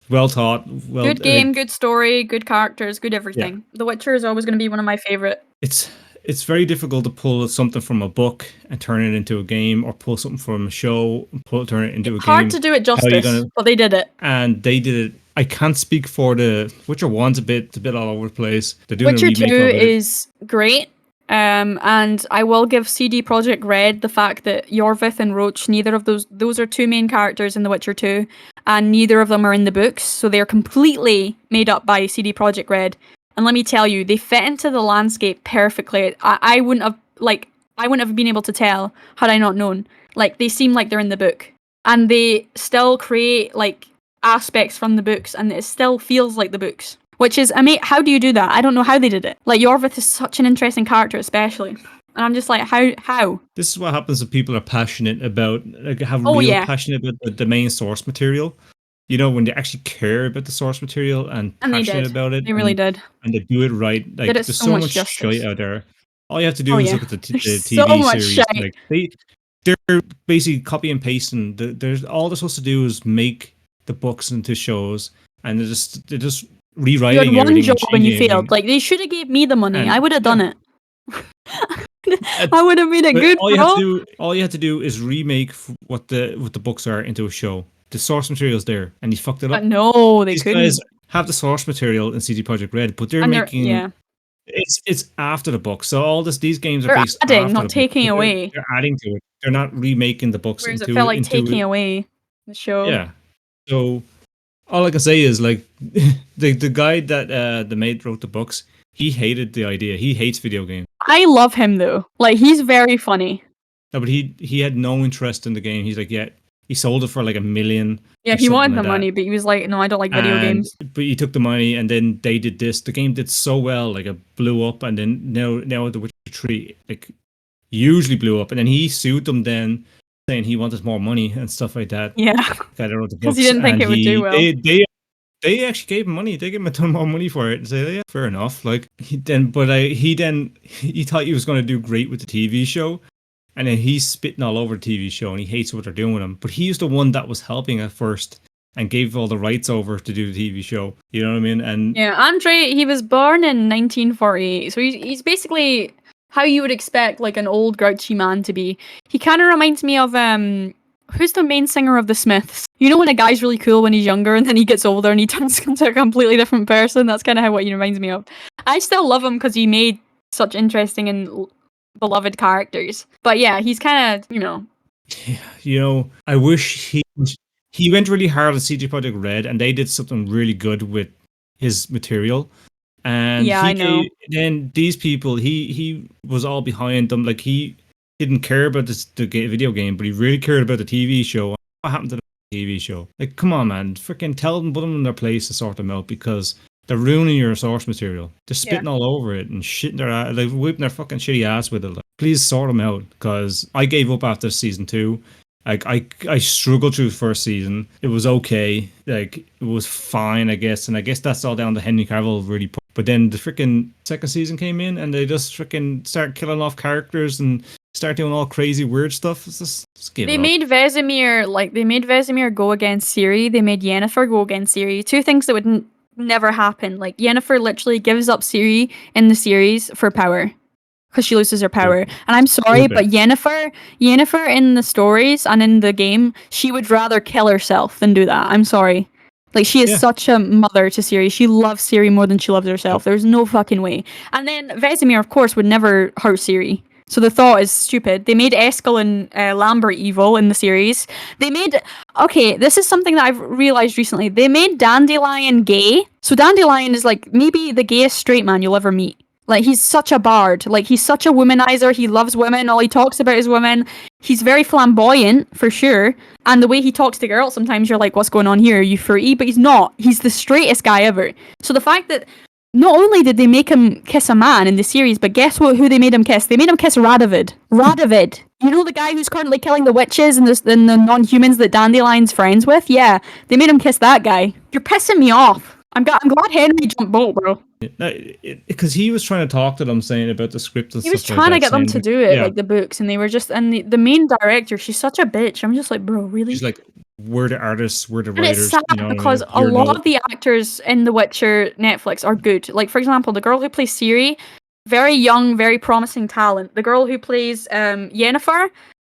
well thought. Well, Good game, good story, good characters, good everything. Yeah. The Witcher is always going to be one of my favorite. It's very difficult to pull something from a book and turn it into a game, or pull something from a show and turn it into a game. Hard to do it justice, but they did it. And they did it. I can't speak for the Witcher 1's a bit all over the place. They're doing Witcher a remake 2 of it. is great. And I will give CD Projekt Red the fact that Yorvith and Roach, neither of those are two main characters in The Witcher 2, and neither of them are in the books, so they're completely made up by CD Projekt Red. And let me tell you, they fit into the landscape perfectly. I wouldn't have been able to tell had I not known. Like, they seem like they're in the book, and they still create like aspects from the books, and it still feels like the books. Which is, how do you do that? I don't know how they did it. Like, Yorvith is such an interesting character, especially. And I'm just like, how? This is what happens when people are passionate about, passionate about the main source material. You know, when they actually care about the source material and passionate about it. They really did. And they do it right. Like, there's so much shite out there. All you have to do is look at the TV series. Like, they're basically copy and pasting. There's all they're supposed to do is make the books into shows, and they're just rewriting. You had one job and you failed. Like, they should have gave me the money. I would have done it. I would have made it good. All you have to do is remake what the books are into a show. The source material's there, and you fucked it up. But no, they couldn't. These guys have the source material in CD Projekt Red, but they're making. It's after the book, so all these games are based adding, after not taking away. They're adding to it. They're not remaking the books. Whereas it felt like taking away the show. Yeah. So all I can say is, like, the guy that the mate wrote the books, he hated the idea. He hates video games. I love him though. Like, he's very funny. No, but he had no interest in the game. He's like, yeah, he sold it for like $1 million. Yeah, he wanted the money, but he was like, no, I don't like video games. But he took the money, and then they did this. The game did so well, like, it blew up, and then now The Witcher 3 like hugely blew up, and then he sued them then, saying he wanted more money and stuff like that. Yeah, because he didn't think it would do well. They actually gave him money. They gave him a ton more money for it, and say, yeah, fair enough. Like, he thought he was going to do great with the TV show. And then he's spitting all over the TV show, and he hates what they're doing with him. But he's the one that was helping at first and gave all the rights over to do the TV show. You know what I mean? And yeah, Andre, he was born in 1948, so he's basically how you would expect like an old grouchy man to be. He kind of reminds me of who's the main singer of the Smiths? You know when a guy's really cool when he's younger, and then he gets older and he turns into a completely different person. That's kind of what he reminds me of. I still love him because he made such interesting and beloved characters, but yeah, he's kind of I wish he went really hard on CD Projekt Red, and they did something really good with his material. And I know. Then these people, he was all behind them. Like, he didn't care about the video game, but he really cared about the TV show. What happened to the TV show? Like, come on, man, freaking tell them, put them in their place and sort them out, because they're ruining your source material. They're spitting all over it and shitting their ass, like, whipping their fucking shitty ass with it. Like, please sort them out, because I gave up after season 2. Like, I struggled through the first season. It was okay. Like, it was fine, I guess. And I guess that's all down to Henry Cavill really. But then the freaking second season came in, and they just freaking start killing off characters and start doing all crazy weird stuff. It's just give They it made up. Vesemir go against Ciri. They made Yennefer go against Ciri. Two things that would never happen. Like, Yennefer literally gives up Ciri in the series for power, because she loses her power. And I'm sorry, but Yennefer in the stories and in the game, she would rather kill herself than do that. I'm sorry. Like, she is such a mother to Ciri. She loves Ciri more than she loves herself. There's no fucking way. And then Vesemir, of course, would never hurt Ciri. So the thought is stupid. They made Eskel and Lambert evil in the series. This is something that I've realized recently. They made Dandelion gay. So Dandelion is like maybe the gayest straight man you'll ever meet. Like, he's such a bard. Like, he's such a womanizer. He loves women. All he talks about is women. He's very flamboyant, for sure. And the way he talks to girls, sometimes you're like, what's going on here? Are you fruity? But he's not. He's the straightest guy ever. So the fact that not only did they make him kiss a man in the series, but guess who they made him kiss? They made him kiss Radovid. Radovid. You know, the guy who's currently killing the witches and the non-humans that Dandelion's friends with? Yeah, they made him kiss that guy. You're pissing me off. I'm glad Henry jumped boat, bro. Because he was trying to talk to them, saying about the script and He was stuff like trying to that. get them to saying, do it, yeah, like the books, and they were just, and the main director, she's such a bitch. I'm just like, bro, really? she's like, we're the artists, we're the And it's writers. sad You know what I because mean? a lot of the actors in The Witcher Netflix are good. Like, for example, the girl who plays Ciri, very young, very promising talent. The girl who plays Yennefer,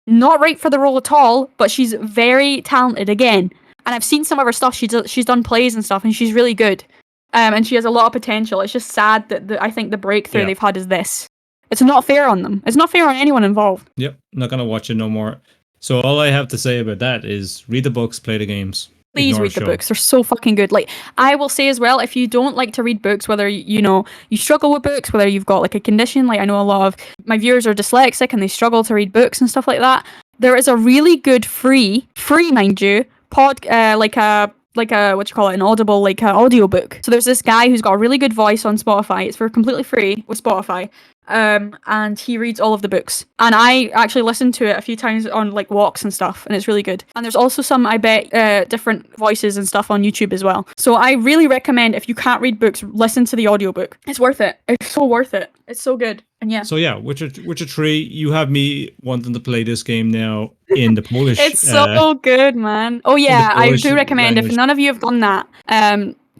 not right for the role at all, but she's very talented again. And I've seen some of her stuff. She's done plays and stuff, and she's really good. And she has a lot of potential. It's just sad that I think the breakthrough they've had is this. It's not fair on them. It's not fair on anyone involved. Yep, not gonna watch it no more. So all I have to say about that is read the books, play the games. Please read the books. They're so fucking good. Like, I will say as well, if you don't like to read books, whether, you know, you struggle with books, whether you've got like a condition, like I know a lot of my viewers are dyslexic and they struggle to read books and stuff like that, there is a really good free mind you, like a what you call it, an audible, like a audiobook. So there's this guy who's got a really good voice on Spotify. It's for completely free with Spotify. And he reads all of the books. And I actually listened to it a few times on like walks and stuff, and it's really good. And there's also some, I bet, different voices and stuff on YouTube as well. So I really recommend, if you can't read books, listen to the audiobook. It's worth it. It's so worth it. It's so good. And yeah. So yeah, Witcher 3, you have me wanting to play this game now in the Polish. It's so good, man. Oh yeah, I do recommend language. If none of you have done that,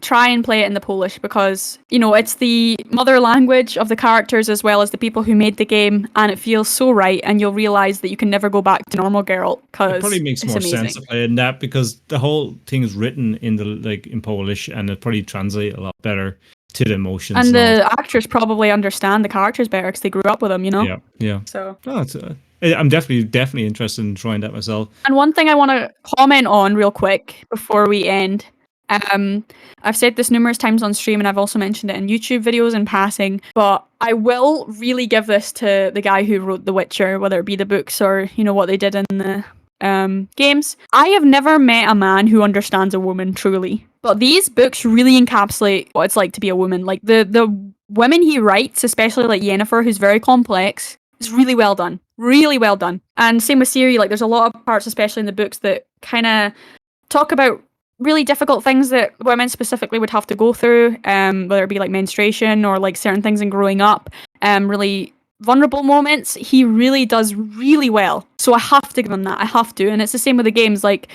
try and play it in the Polish, because, you know, it's the mother language of the characters as well as the people who made the game, and it feels so right, and you'll realize that you can never go back to normal Geralt, because it probably makes more sense to play in that, because the whole thing is written in Polish, and it probably translates a lot better to the emotions. And the actors probably understand the characters better because they grew up with them, you know? Yeah. So I'm definitely interested in trying that myself. And one thing I want to comment on real quick before we end. I've said this numerous times on stream, and I've also mentioned it in YouTube videos in passing, but I will really give this to the guy who wrote The Witcher, whether it be the books or, you know, what they did in the games. I have never met a man who understands a woman truly, but these books really encapsulate what it's like to be a woman. Like the women he writes, especially like Yennefer, who's very complex, is really well done. Really well done. And same with Ciri, like there's a lot of parts, especially in the books, that kind of talk about really difficult things that women specifically would have to go through, whether it be like menstruation or like certain things in growing up, really vulnerable moments. He really does really well. So I have to give him that. I have to. And it's the same with the games. Like,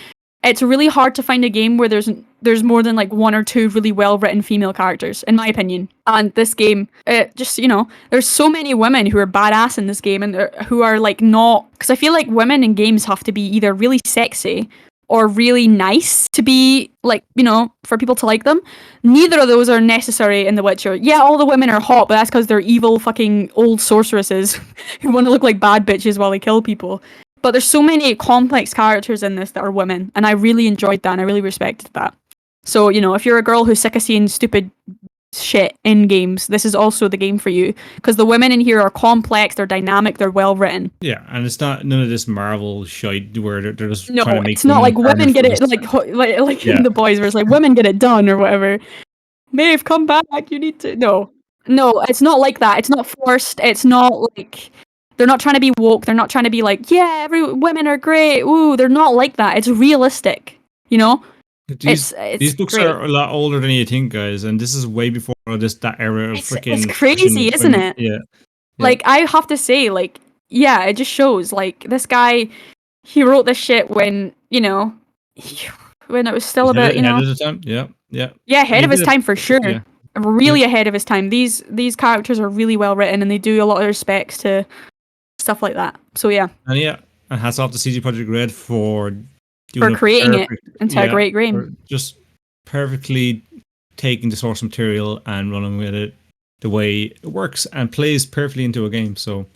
it's really hard to find a game where there's more than like one or two really well written female characters, in my opinion. And this game, it just, you know, there's so many women who are badass in this game, and who are like not, because I feel like women in games have to be either really sexy or really nice to be, like, you know, for people to like them. Neither of those are necessary in The Witcher. Yeah, all the women are hot, but that's because they're evil fucking old sorceresses who want to look like bad bitches while they kill people. But there's so many complex characters in this that are women, and I really enjoyed that, and I really respected that. So, you know, if you're a girl who's sick of seeing stupid shit in games, this is also the game for you, because the women in here are complex, they're dynamic, they're well written. Yeah, and it's not none of this Marvel shite where they're just no, trying to make it's not like women get it like in the boys verse, like women get it done or whatever. Maeve, come back, you need to. No, it's not like that. It's not forced. It's not like they're not trying to be woke. They're not trying to be like, yeah, women are great. Ooh, they're not like that. It's realistic, you know. These books great. are a lot older than you think, guys, and this is way before that era of freaking. It's crazy, isn't it? Yeah. Like, I have to say, like, yeah, it just shows, like, this guy, he wrote this shit when, you know, when it was still a bit, you know. Ahead of the time. Yeah. Yeah, ahead of his time for sure. Yeah. Really ahead of his time. These characters are really well written, and they do a lot of respects to stuff like that. So yeah. And hats off to CD Projekt Red for creating it into a great game. Just perfectly taking the source material and running with it the way it works and plays perfectly into a game. So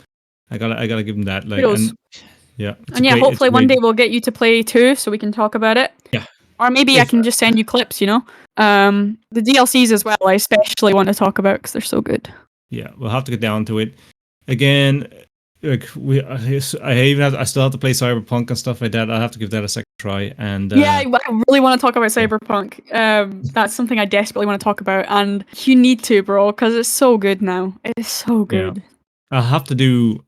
I gotta give them that. Like, hopefully one day we'll get you to play too, so we can talk about it. Yeah. Or maybe I can just send you clips, you know. The DLCs as well, I especially want to talk about because they're so good. Yeah, we'll have to get down to it. Again, like I still have to play Cyberpunk and stuff like that. I'll have to give that a second try. And I really want to talk about Cyberpunk. That's something I desperately want to talk about, and you need to, bro, because it's so good now. It's so good. Yeah. I'll have to do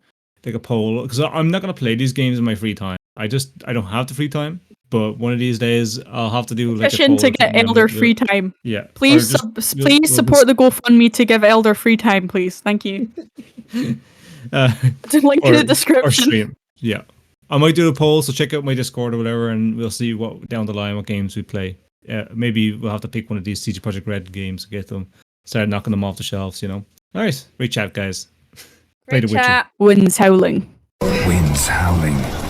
like a poll because I'm not gonna play these games in my free time. I don't have the free time. but one of these days I'll have to do like a Petition poll to or get something, and Elder free time. yeah. Please, Or just please support the GoFundMe to give Elder free time, please. Thank you. It's a link in the or description. stream. Yeah. I might do a poll, so check out my Discord or whatever, and we'll see what down the line what games we play. Maybe we'll have to pick one of these CG Project Red games, get them, start knocking them off the shelves. You know. All right, great chat, guys. Play The Witcher. Winds howling. Winds howling.